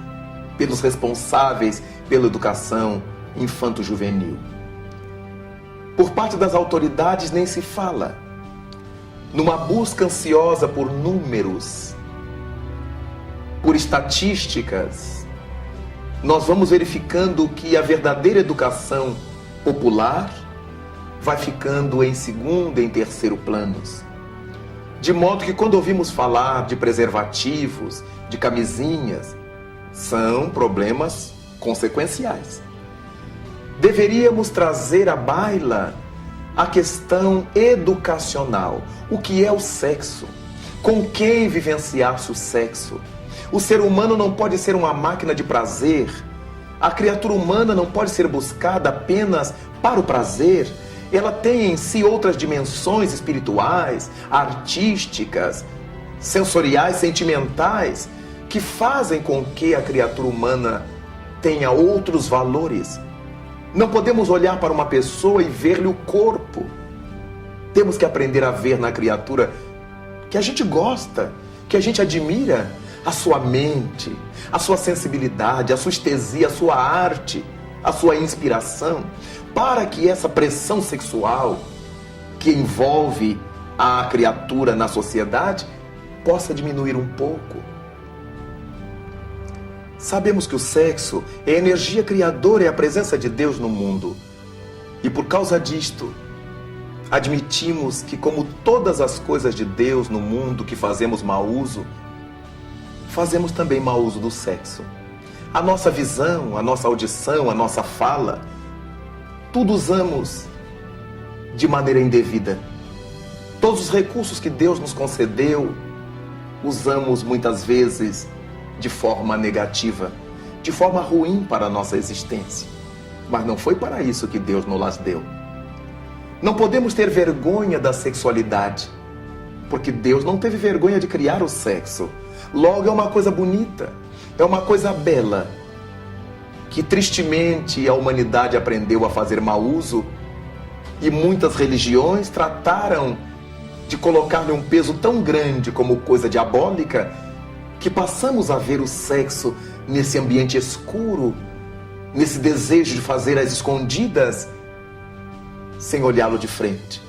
pelos responsáveis pela educação infanto-juvenil. Por parte das autoridades nem se fala. Numa busca ansiosa por números, por estatísticas, nós vamos verificando que a verdadeira educação popular vai ficando em segundo e em terceiro planos. De modo que quando ouvimos falar de preservativos, de camisinhas, são problemas consequenciais. Deveríamos trazer à baila a questão educacional. O que é o sexo? Com quem vivenciar-se o sexo? O ser humano não pode ser uma máquina de prazer. A criatura humana não pode ser buscada apenas para o prazer. Ela tem em si outras dimensões espirituais, artísticas, sensoriais, sentimentais, que fazem com que a criatura humana tenha outros valores. Não podemos olhar para uma pessoa e ver-lhe o corpo. Temos que aprender a ver na criatura que a gente gosta, que a gente admira, a sua mente, a sua sensibilidade, a sua estesia, a sua arte, a sua inspiração, para que essa pressão sexual que envolve a criatura na sociedade possa diminuir um pouco. Sabemos que o sexo é a energia criadora e a presença de Deus no mundo. E por causa disto, admitimos que, como todas as coisas de Deus no mundo que fazemos mau uso, fazemos também mau uso do sexo. A nossa visão, a nossa audição, a nossa fala, tudo usamos de maneira indevida. Todos os recursos que Deus nos concedeu, usamos muitas vezes de forma negativa, de forma ruim para a nossa existência. Mas não foi para isso que Deus nos las deu. Não podemos ter vergonha da sexualidade, porque Deus não teve vergonha de criar o sexo. Logo, é uma coisa bonita, é uma coisa bela, que tristemente a humanidade aprendeu a fazer mau uso, e muitas religiões trataram de colocar-lhe um peso tão grande como coisa diabólica, que passamos a ver o sexo nesse ambiente escuro, nesse desejo de fazer às escondidas, sem olhá-lo de frente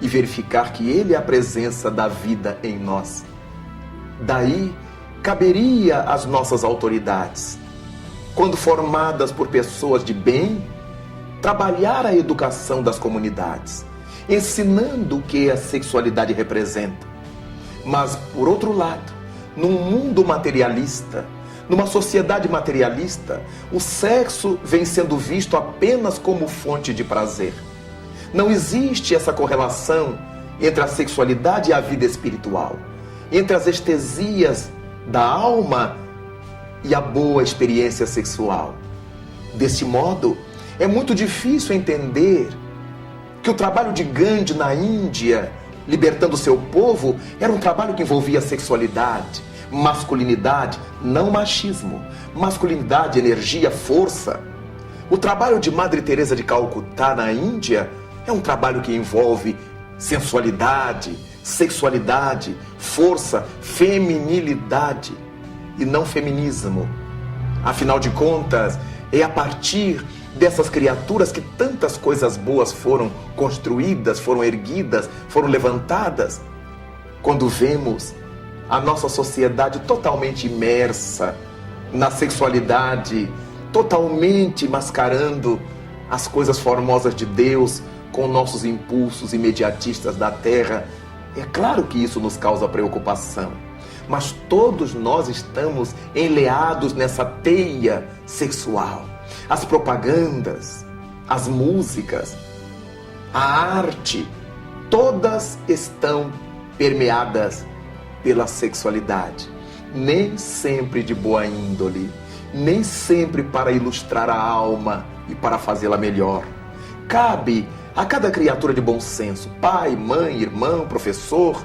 e verificar que ele é a presença da vida em nós. Daí caberia às nossas autoridades, quando formadas por pessoas de bem, trabalhar a educação das comunidades, ensinando o que a sexualidade representa. Mas, por outro lado, num mundo materialista, numa sociedade materialista, o sexo vem sendo visto apenas como fonte de prazer. Não existe essa correlação entre a sexualidade e a vida espiritual, entre as estesias da alma e a boa experiência sexual. Desse modo, é muito difícil entender que o trabalho de Gandhi na Índia, libertando seu povo, era um trabalho que envolvia sexualidade, masculinidade, não machismo, masculinidade, energia, força. O trabalho de Madre Teresa de Calcutá na Índia é um trabalho que envolve sensualidade, sexualidade, força, feminilidade e não feminismo. Afinal de contas, é a partir dessas criaturas que tantas coisas boas foram construídas, foram erguidas, foram levantadas. Quando vemos a nossa sociedade totalmente imersa na sexualidade, totalmente mascarando as coisas formosas de Deus com nossos impulsos imediatistas da terra, é claro que isso nos causa preocupação. Mas todos nós estamos enleados nessa teia sexual. As propagandas, as músicas, a arte, todas estão permeadas pela sexualidade. Nem sempre de boa índole, nem sempre para ilustrar a alma e para fazê-la melhor. Cabe a cada criatura de bom senso, pai, mãe, irmão, professor,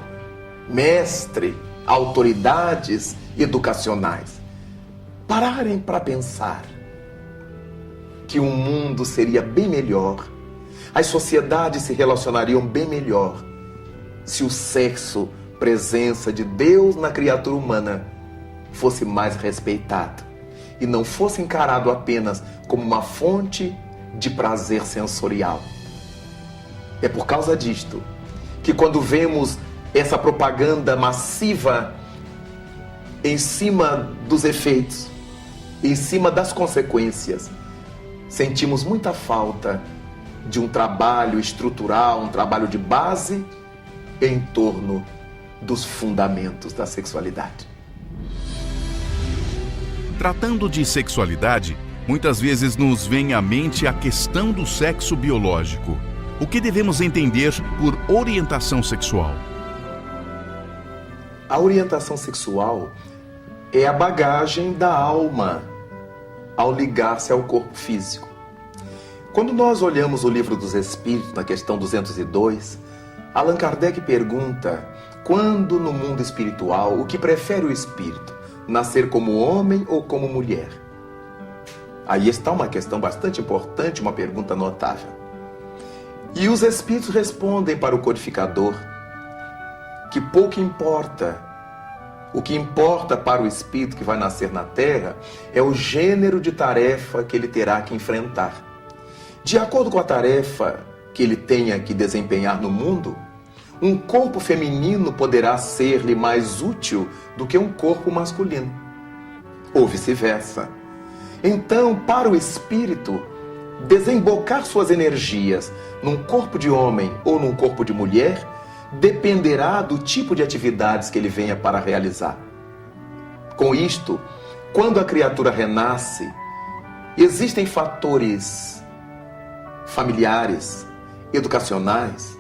mestre, autoridades educacionais, pararem para pensar que o mundo seria bem melhor, as sociedades se relacionariam bem melhor se o sexo, presença de Deus na criatura humana, fosse mais respeitado e não fosse encarado apenas como uma fonte de prazer sensorial. É por causa disto que, quando vemos essa propaganda massiva em cima dos efeitos, em cima das consequências, sentimos muita falta de um trabalho estrutural, um trabalho de base em torno dos fundamentos da sexualidade. Tratando de sexualidade, muitas vezes nos vem à mente a questão do sexo biológico. O que devemos entender por orientação sexual? A orientação sexual é a bagagem da alma ao ligar-se ao corpo físico. Quando nós olhamos o Livro dos Espíritos, na questão 202, Allan Kardec pergunta: quando no mundo espiritual, o que prefere o espírito? Nascer como homem ou como mulher? Aí está uma questão bastante importante, uma pergunta notável. E os espíritos respondem para o codificador que pouco importa. O que importa para o espírito que vai nascer na Terra é o gênero de tarefa que ele terá que enfrentar. De acordo com a tarefa que ele tenha que desempenhar no mundo, um corpo feminino poderá ser-lhe mais útil do que um corpo masculino, ou vice-versa. Então, para o espírito, desembocar suas energias num corpo de homem ou num corpo de mulher dependerá do tipo de atividades que ele venha para realizar. Com isto, quando a criatura renasce, existem fatores familiares, educacionais,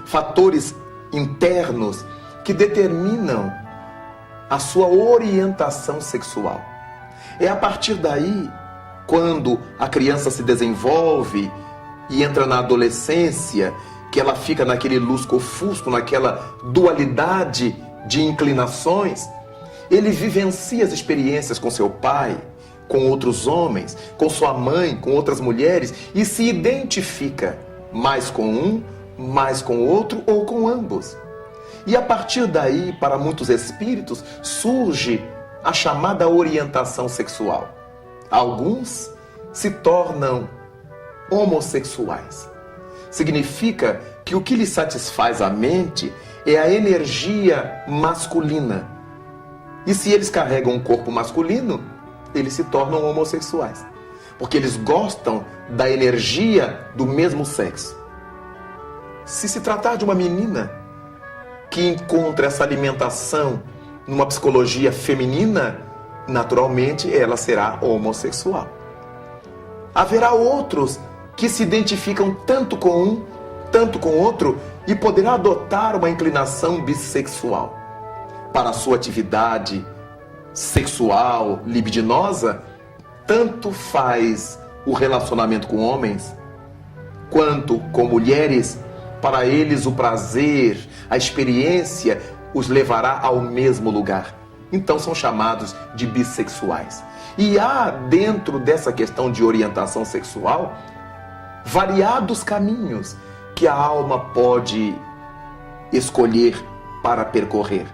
fatores internos que determinam a sua orientação sexual. É a partir daí, quando a criança se desenvolve e entra na adolescência, que ela fica naquele lusco-fusco, naquela dualidade de inclinações, ele vivencia as experiências com seu pai, com outros homens, com sua mãe, com outras mulheres, e se identifica mais com um, mais com outro ou com ambos. E a partir daí, para muitos espíritos, surge a chamada orientação sexual. Alguns se tornam homossexuais. Significa que o que lhe satisfaz a mente é a energia masculina. E se eles carregam um corpo masculino, eles se tornam homossexuais. Porque eles gostam da energia do mesmo sexo. Se se tratar de uma menina que encontra essa alimentação numa psicologia feminina, naturalmente ela será homossexual. Haverá outros que se identificam tanto com um, tanto com outro, e poderá adotar uma inclinação bissexual. Para a sua atividade sexual, libidinosa, tanto faz o relacionamento com homens, quanto com mulheres. Para eles o prazer, a experiência os levará ao mesmo lugar. Então são chamados de bissexuais. E há dentro dessa questão de orientação sexual variados caminhos que a alma pode escolher para percorrer.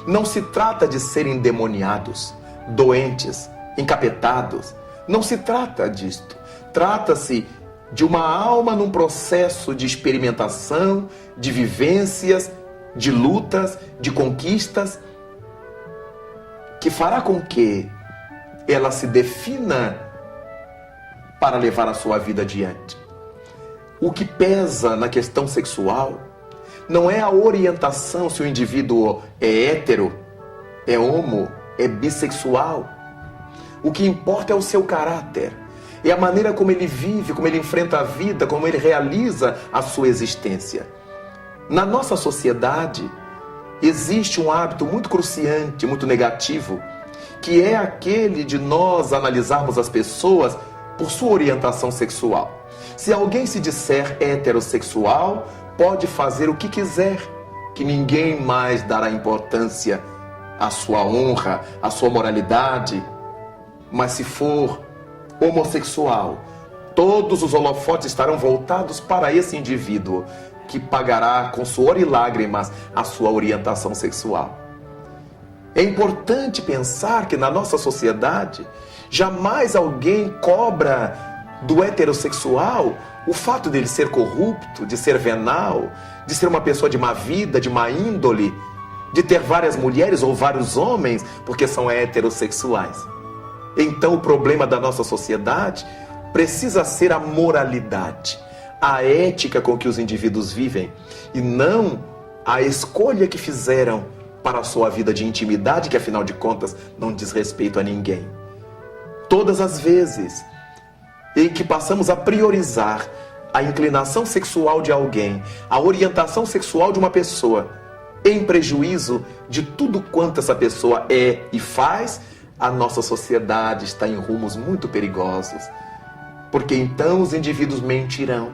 Não se trata de serem endemoniados, doentes, encapetados. Não se trata disto. Trata-se de uma alma num processo de experimentação, de vivências, de lutas, de conquistas, que fará com que ela se defina para levar a sua vida adiante. O que pesa na questão sexual não é a orientação se o indivíduo é hétero, é homo, é bissexual. O que importa é o seu caráter, é a maneira como ele vive, como ele enfrenta a vida, como ele realiza a sua existência. Na nossa sociedade, existe um hábito muito cruciante, muito negativo, que é aquele de nós analisarmos as pessoas por sua orientação sexual. Se alguém se disser heterossexual, pode fazer o que quiser, que ninguém mais dará importância à sua honra, à sua moralidade. Mas se for homossexual, todos os holofotes estarão voltados para esse indivíduo, que pagará com suor e lágrimas a sua orientação sexual. É importante pensar que na nossa sociedade, jamais alguém cobra do heterossexual o fato dele ser corrupto, de ser venal, de ser uma pessoa de má vida, de má índole, de ter várias mulheres ou vários homens, porque são heterossexuais. Então o problema da nossa sociedade precisa ser a moralidade, a ética com que os indivíduos vivem, e não a escolha que fizeram para a sua vida de intimidade, que afinal de contas não diz respeito a ninguém. Todas as vezes em que passamos a priorizar a inclinação sexual de alguém, a orientação sexual de uma pessoa, em prejuízo de tudo quanto essa pessoa é e faz, a nossa sociedade está em rumos muito perigosos. Porque então os indivíduos mentirão,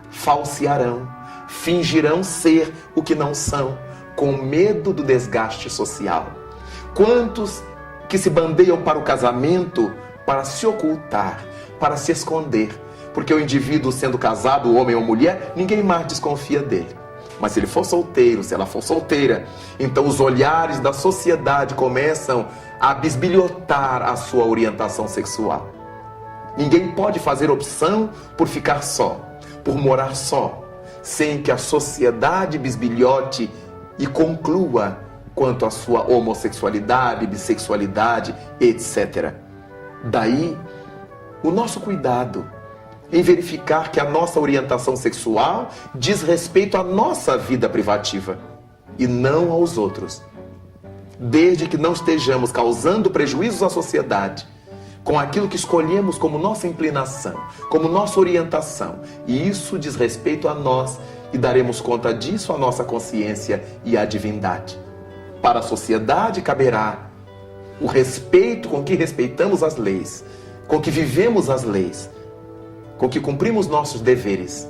falsearão, fingirão ser o que não são, com medo do desgaste social. Quantos que se bandeiam para o casamento para se ocultar, para se esconder, porque o indivíduo sendo casado, homem ou mulher, ninguém mais desconfia dele. Mas se ele for solteiro, se ela for solteira, então os olhares da sociedade começam a bisbilhotar a sua orientação sexual. Ninguém pode fazer opção por ficar só, por morar só, sem que a sociedade bisbilhote e conclua quanto à sua homossexualidade, bissexualidade, etc. Daí, o nosso cuidado em verificar que a nossa orientação sexual diz respeito à nossa vida privativa e não aos outros. Desde que não estejamos causando prejuízos à sociedade com aquilo que escolhemos como nossa inclinação, como nossa orientação, e isso diz respeito a nós e daremos conta disso à nossa consciência e à divindade. Para a sociedade caberá o respeito com que respeitamos as leis, com que vivemos as leis, com que cumprimos nossos deveres,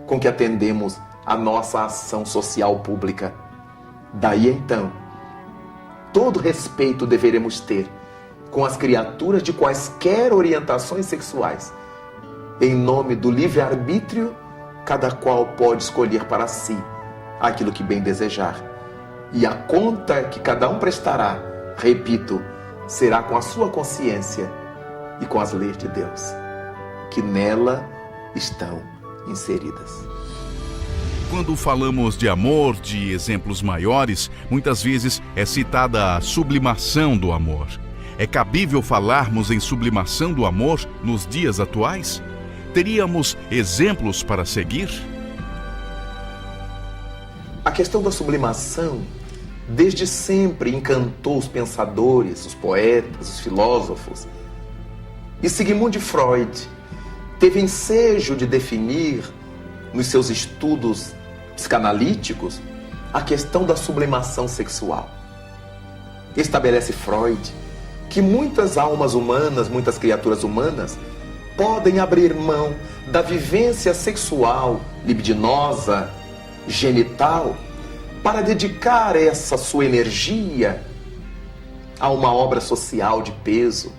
com que atendemos a nossa ação social pública. Daí então, todo respeito deveremos ter com as criaturas de quaisquer orientações sexuais. Em nome do livre-arbítrio, cada qual pode escolher para si aquilo que bem desejar. E a conta que cada um prestará, repito, será com a sua consciência e com as leis de Deus, que nela estão inseridas. Quando falamos de amor, de exemplos maiores, muitas vezes é citada a sublimação do amor. É cabível falarmos em sublimação do amor nos dias atuais? Teríamos exemplos para seguir? A questão da sublimação, desde sempre encantou os pensadores, os poetas, os filósofos. E Sigmund Freud teve ensejo de definir, nos seus estudos psicanalíticos, a questão da sublimação sexual. Estabelece Freud que muitas almas humanas, muitas criaturas humanas, podem abrir mão da vivência sexual, libidinosa, genital, para dedicar essa sua energia a uma obra social de peso,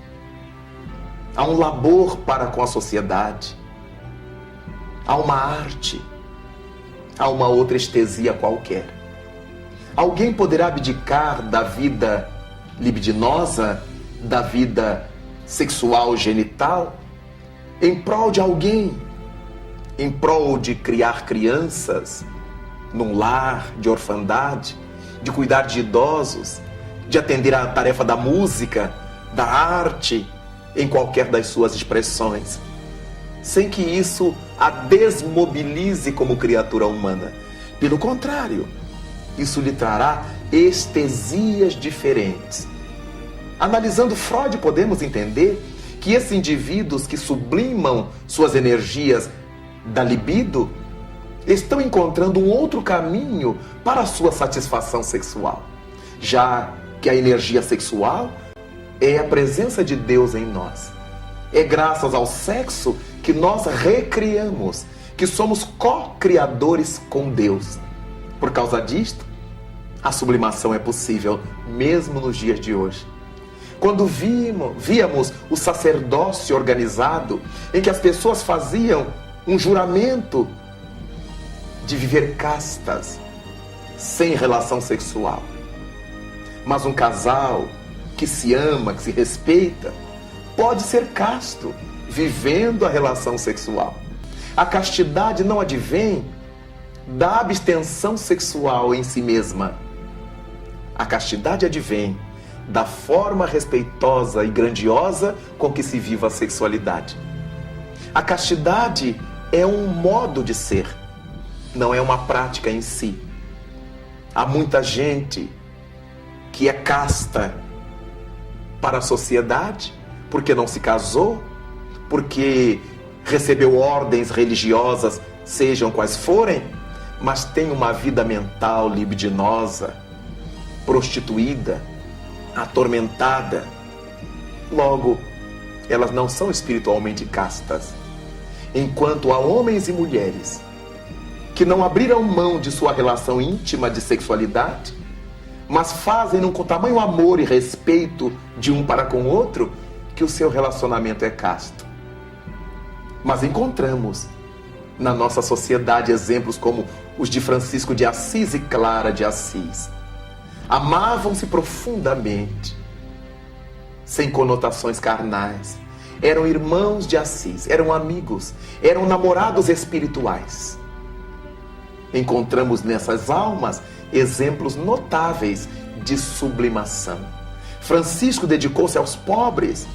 a um labor para com a sociedade, a uma arte, a uma outra estesia qualquer. Alguém poderá abdicar da vida libidinosa, da vida sexual genital, em prol de alguém, em prol de criar crianças num lar de orfandade, de cuidar de idosos, de atender à tarefa da música, da arte, em qualquer das suas expressões, sem que isso a desmobilize como criatura humana. Pelo contrário, isso lhe trará estesias diferentes. Analisando Freud, podemos entender que esses indivíduos que sublimam suas energias da libido estão encontrando um outro caminho para a sua satisfação sexual, já que a energia sexual é a presença de Deus em nós. É graças ao sexo que nós recriamos, que somos co-criadores com Deus. Por causa disto, a sublimação é possível mesmo nos dias de hoje. Quando víamos o sacerdócio organizado, em que as pessoas faziam um juramento de viver castas, sem relação sexual. Mas um casal que se ama, que se respeita, pode ser casto, vivendo a relação sexual. A castidade não advém da abstenção sexual em si mesma. A castidade advém da forma respeitosa e grandiosa com que se vive a sexualidade. A castidade é um modo de ser, não é uma prática em si. Há muita gente que é casta para a sociedade, porque não se casou, porque recebeu ordens religiosas, sejam quais forem, mas tem uma vida mental libidinosa, prostituída, atormentada. Logo, elas não são espiritualmente castas. Enquanto há homens e mulheres que não abriram mão de sua relação íntima de sexualidade, mas fazem com tamanho amor e respeito de um para com o outro, que o seu relacionamento é casto. Mas encontramos na nossa sociedade exemplos como os de Francisco de Assis e Clara de Assis. Amavam-se profundamente, sem conotações carnais. Eram irmãos de Assis, eram amigos, eram namorados espirituais. Encontramos nessas almas exemplos notáveis de sublimação. Francisco dedicou-se aos pobres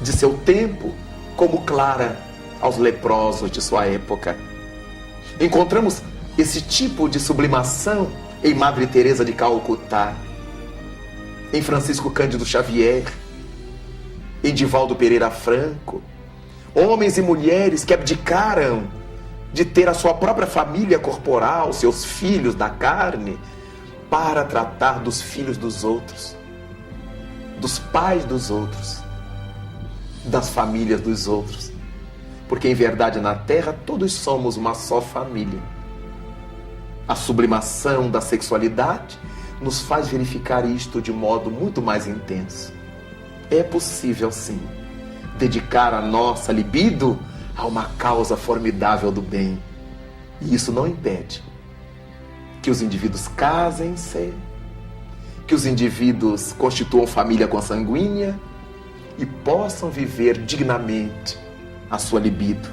de seu tempo, como Clara aos leprosos de sua época. Encontramos esse tipo de sublimação em Madre Teresa de Calcutá, em Francisco Cândido Xavier, em Divaldo Pereira Franco. Homens e mulheres que abdicaram de ter a sua própria família corporal, seus filhos da carne, para tratar dos filhos dos outros, dos pais dos outros, das famílias dos outros. Porque em verdade na Terra todos somos uma só família. A sublimação da sexualidade nos faz verificar isto de modo muito mais intenso. É possível sim dedicar a nossa libido a uma causa formidável do bem. E isso não impede que os indivíduos casem-se, que os indivíduos constituam família consanguínea e possam viver dignamente a sua libido,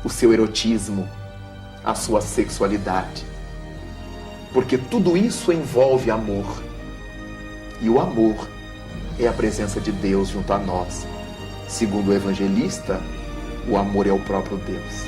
o seu erotismo, a sua sexualidade. Porque tudo isso envolve amor. E o amor é a presença de Deus junto a nós. Segundo o evangelista, o amor é o próprio Deus.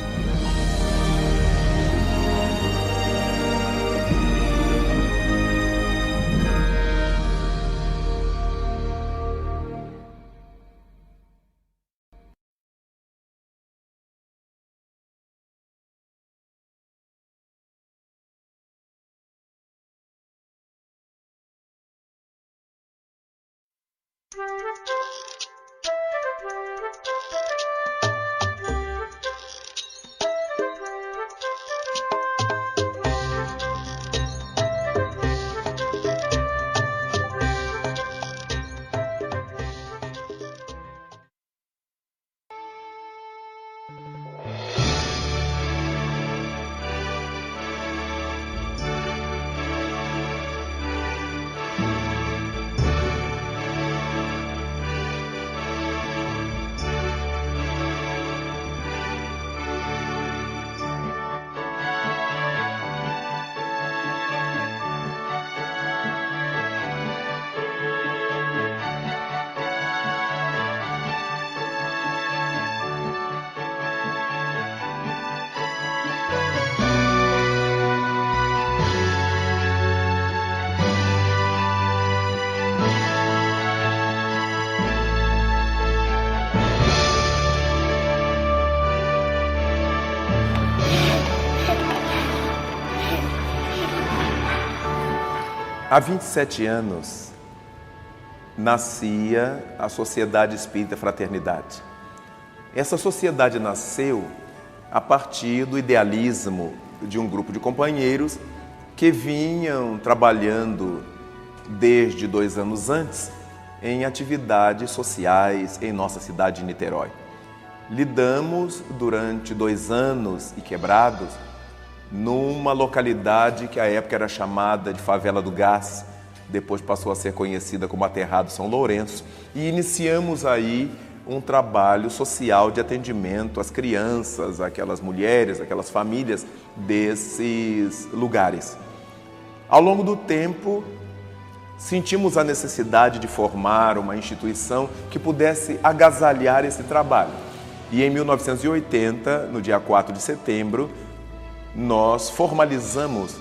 Há 27 anos, nascia a Sociedade Espírita Fraternidade. Essa sociedade nasceu a partir do idealismo de um grupo de companheiros que vinham trabalhando desde 2 anos antes em atividades sociais em nossa cidade de Niterói. Lidamos durante 2 anos e quebrados numa localidade que à época era chamada de Favela do Gás, depois passou a ser conhecida como Aterrado São Lourenço, e iniciamos aí um trabalho social de atendimento às crianças, àquelas mulheres, àquelas famílias desses lugares. Ao longo do tempo, sentimos a necessidade de formar uma instituição que pudesse agasalhar esse trabalho. E em 1980, no dia 4 de setembro, nós formalizamos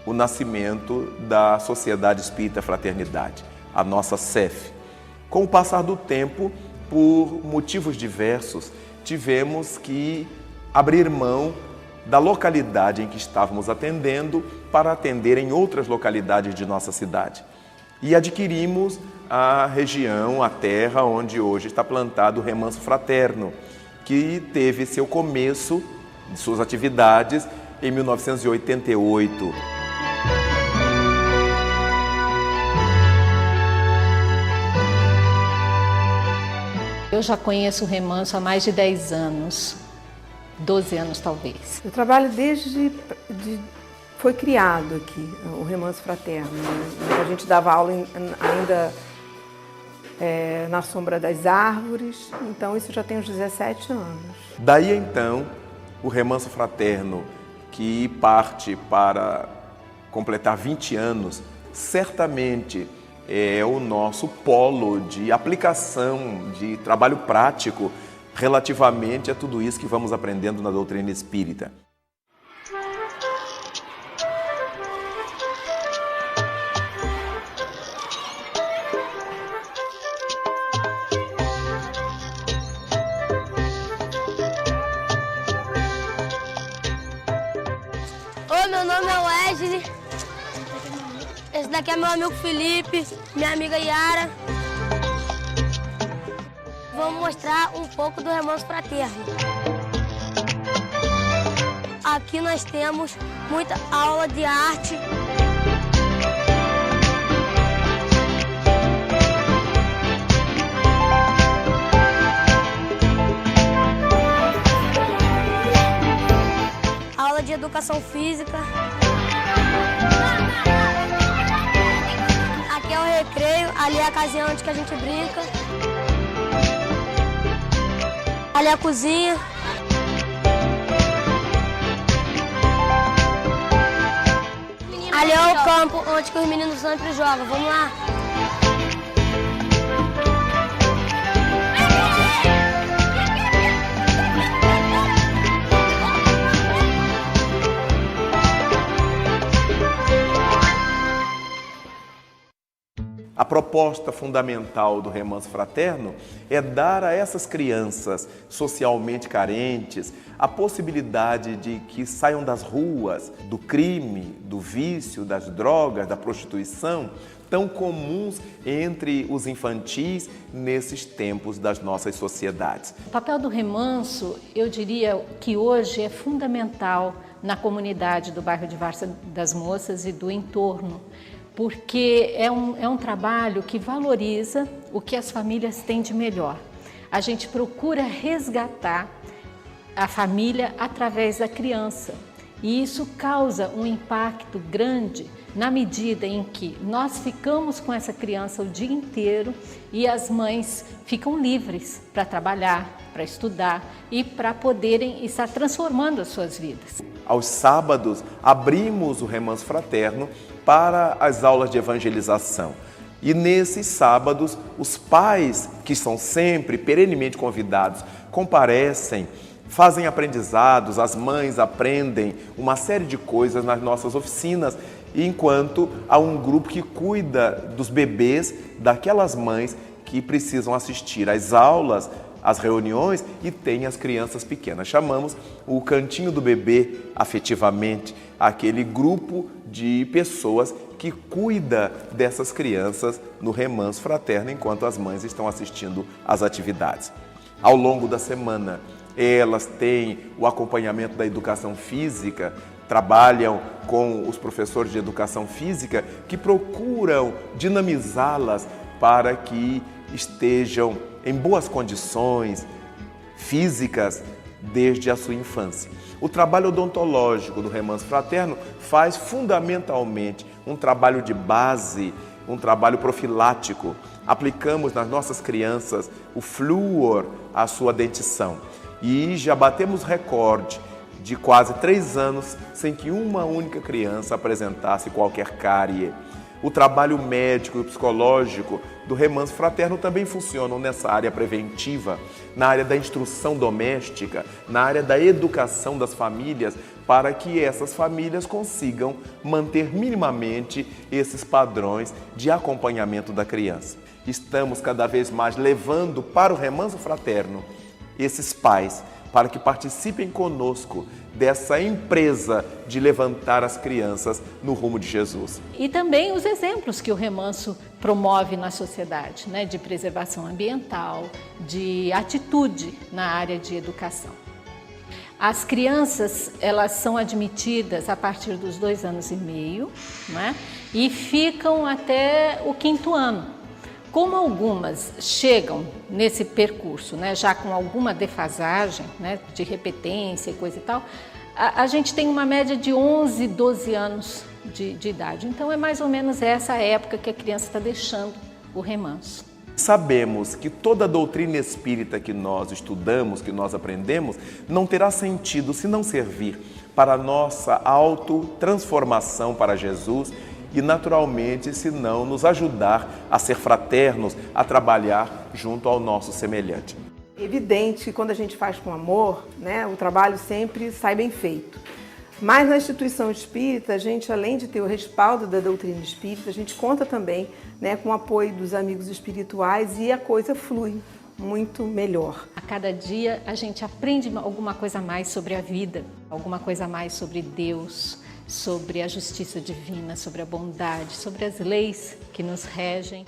o nascimento da Sociedade Espírita Fraternidade, a nossa SEF. Com o passar do tempo, por motivos diversos, tivemos que abrir mão da localidade em que estávamos atendendo para atender em outras localidades de nossa cidade. E adquirimos a região, a terra onde hoje está plantado o Remanso Fraterno, que teve seu começo de suas atividades em 1988. Eu já conheço o Remanso há mais de 10 anos, 12 anos talvez. Eu trabalho foi criado aqui o Remanso Fraterno. A gente dava aula ainda na sombra das árvores, então isso já tem uns 17 anos. Daí então, o Remanso Fraterno, que parte para completar 20 anos, certamente é o nosso polo de aplicação, de trabalho prático relativamente a tudo isso que vamos aprendendo na doutrina espírita. Oi, meu nome é Wesley. Esse daqui é meu amigo Felipe, minha amiga Yara. Vou mostrar um pouco do Remanso Fraterno. Aqui nós temos muita aula de arte. Aula de educação física. Aqui é o recreio, ali é a casinha onde que a gente brinca. Ali é a cozinha. Ali é o campo onde que os meninos sempre jogam. Vamos lá. A proposta fundamental do Remanso Fraterno é dar a essas crianças socialmente carentes a possibilidade de que saiam das ruas, do crime, do vício, das drogas, da prostituição, tão comuns entre os infantis nesses tempos das nossas sociedades. O papel do Remanso, eu diria que hoje é fundamental na comunidade do bairro de Várzea das Moças e do entorno, porque é um trabalho que valoriza o que as famílias têm de melhor. A gente procura resgatar a família através da criança e isso causa um impacto grande na medida em que nós ficamos com essa criança o dia inteiro e as mães ficam livres para trabalhar, para estudar e para poderem estar transformando as suas vidas. Aos sábados, abrimos o Remanso Fraterno para as aulas de evangelização. E nesses sábados, os pais, que são sempre perenemente convidados, comparecem, fazem aprendizados, as mães aprendem uma série de coisas nas nossas oficinas, enquanto há um grupo que cuida dos bebês daquelas mães que precisam assistir às aulas, às reuniões e tem as crianças pequenas. Chamamos o Cantinho do Bebê, afetivamente, aquele grupo de pessoas que cuida dessas crianças no Remanso Fraterno, enquanto as mães estão assistindo às atividades. Ao longo da semana, elas têm o acompanhamento da educação física, trabalham com os professores de educação física que procuram dinamizá-las para que estejam em boas condições físicas desde a sua infância. O trabalho odontológico do Remanso Fraterno faz fundamentalmente um trabalho de base, um trabalho profilático. Aplicamos nas nossas crianças o flúor à sua dentição e já batemos recorde de quase 3 anos sem que uma única criança apresentasse qualquer cárie. O trabalho médico e psicológico do Remanso Fraterno também funcionam nessa área preventiva, na área da instrução doméstica, na área da educação das famílias, para que essas famílias consigam manter minimamente esses padrões de acompanhamento da criança. Estamos cada vez mais levando para o Remanso Fraterno esses pais para que participem conosco dessa empresa de levantar as crianças no rumo de Jesus. E também os exemplos que o Remanso promove na sociedade, né, de preservação ambiental, de atitude na área de educação. As crianças, elas são admitidas a partir dos 2 anos e meio, né, e ficam até o 5º ano. Como algumas chegam nesse percurso, né, já com alguma defasagem, né, de repetência e coisa e tal, a gente tem uma média de 11, 12 anos de idade. Então é mais ou menos essa época que a criança está deixando o Remanso. Sabemos que toda a doutrina espírita que nós estudamos, que nós aprendemos, não terá sentido se não servir para a nossa autotransformação para Jesus e, naturalmente, se não nos ajudar a ser fraternos, a trabalhar junto ao nosso semelhante. É evidente que quando a gente faz com amor, né, o trabalho sempre sai bem feito. Mas na instituição espírita, a gente, além de ter o respaldo da doutrina espírita, a gente conta também, né, com o apoio dos amigos espirituais e a coisa flui muito melhor. A cada dia a gente aprende alguma coisa a mais sobre a vida, alguma coisa a mais sobre Deus, sobre a justiça divina, sobre a bondade, sobre as leis que nos regem.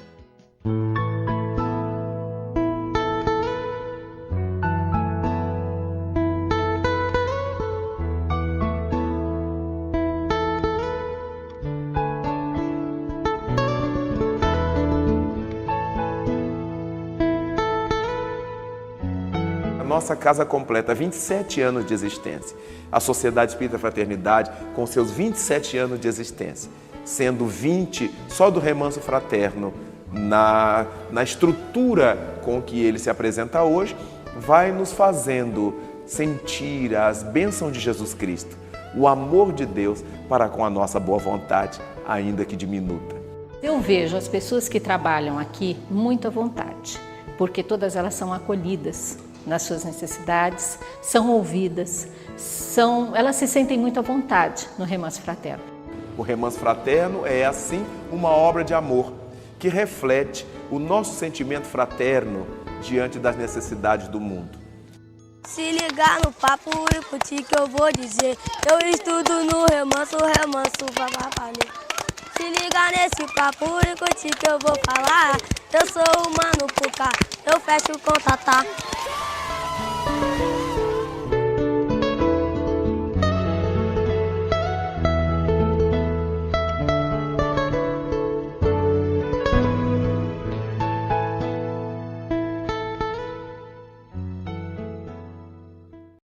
Nossa casa completa 27 anos de existência. A Sociedade Espírita Fraternidade com seus 27 anos de existência, sendo 20 só do Remanso Fraterno na estrutura com que ele se apresenta hoje, vai nos fazendo sentir as bênçãos de Jesus Cristo, o amor de Deus para com a nossa boa vontade, ainda que diminuta. Eu vejo as pessoas que trabalham aqui muito à vontade, porque todas elas são acolhidas nas suas necessidades, são ouvidas, elas se sentem muito à vontade no Remanso Fraterno. O Remanso Fraterno é, assim, uma obra de amor que reflete o nosso sentimento fraterno diante das necessidades do mundo. Se ligar no papo e curtir que eu vou dizer, eu estudo no Remanso, vai valer. Se ligar nesse papo e curtir que eu vou falar, eu sou humano por cá, eu fecho o contato.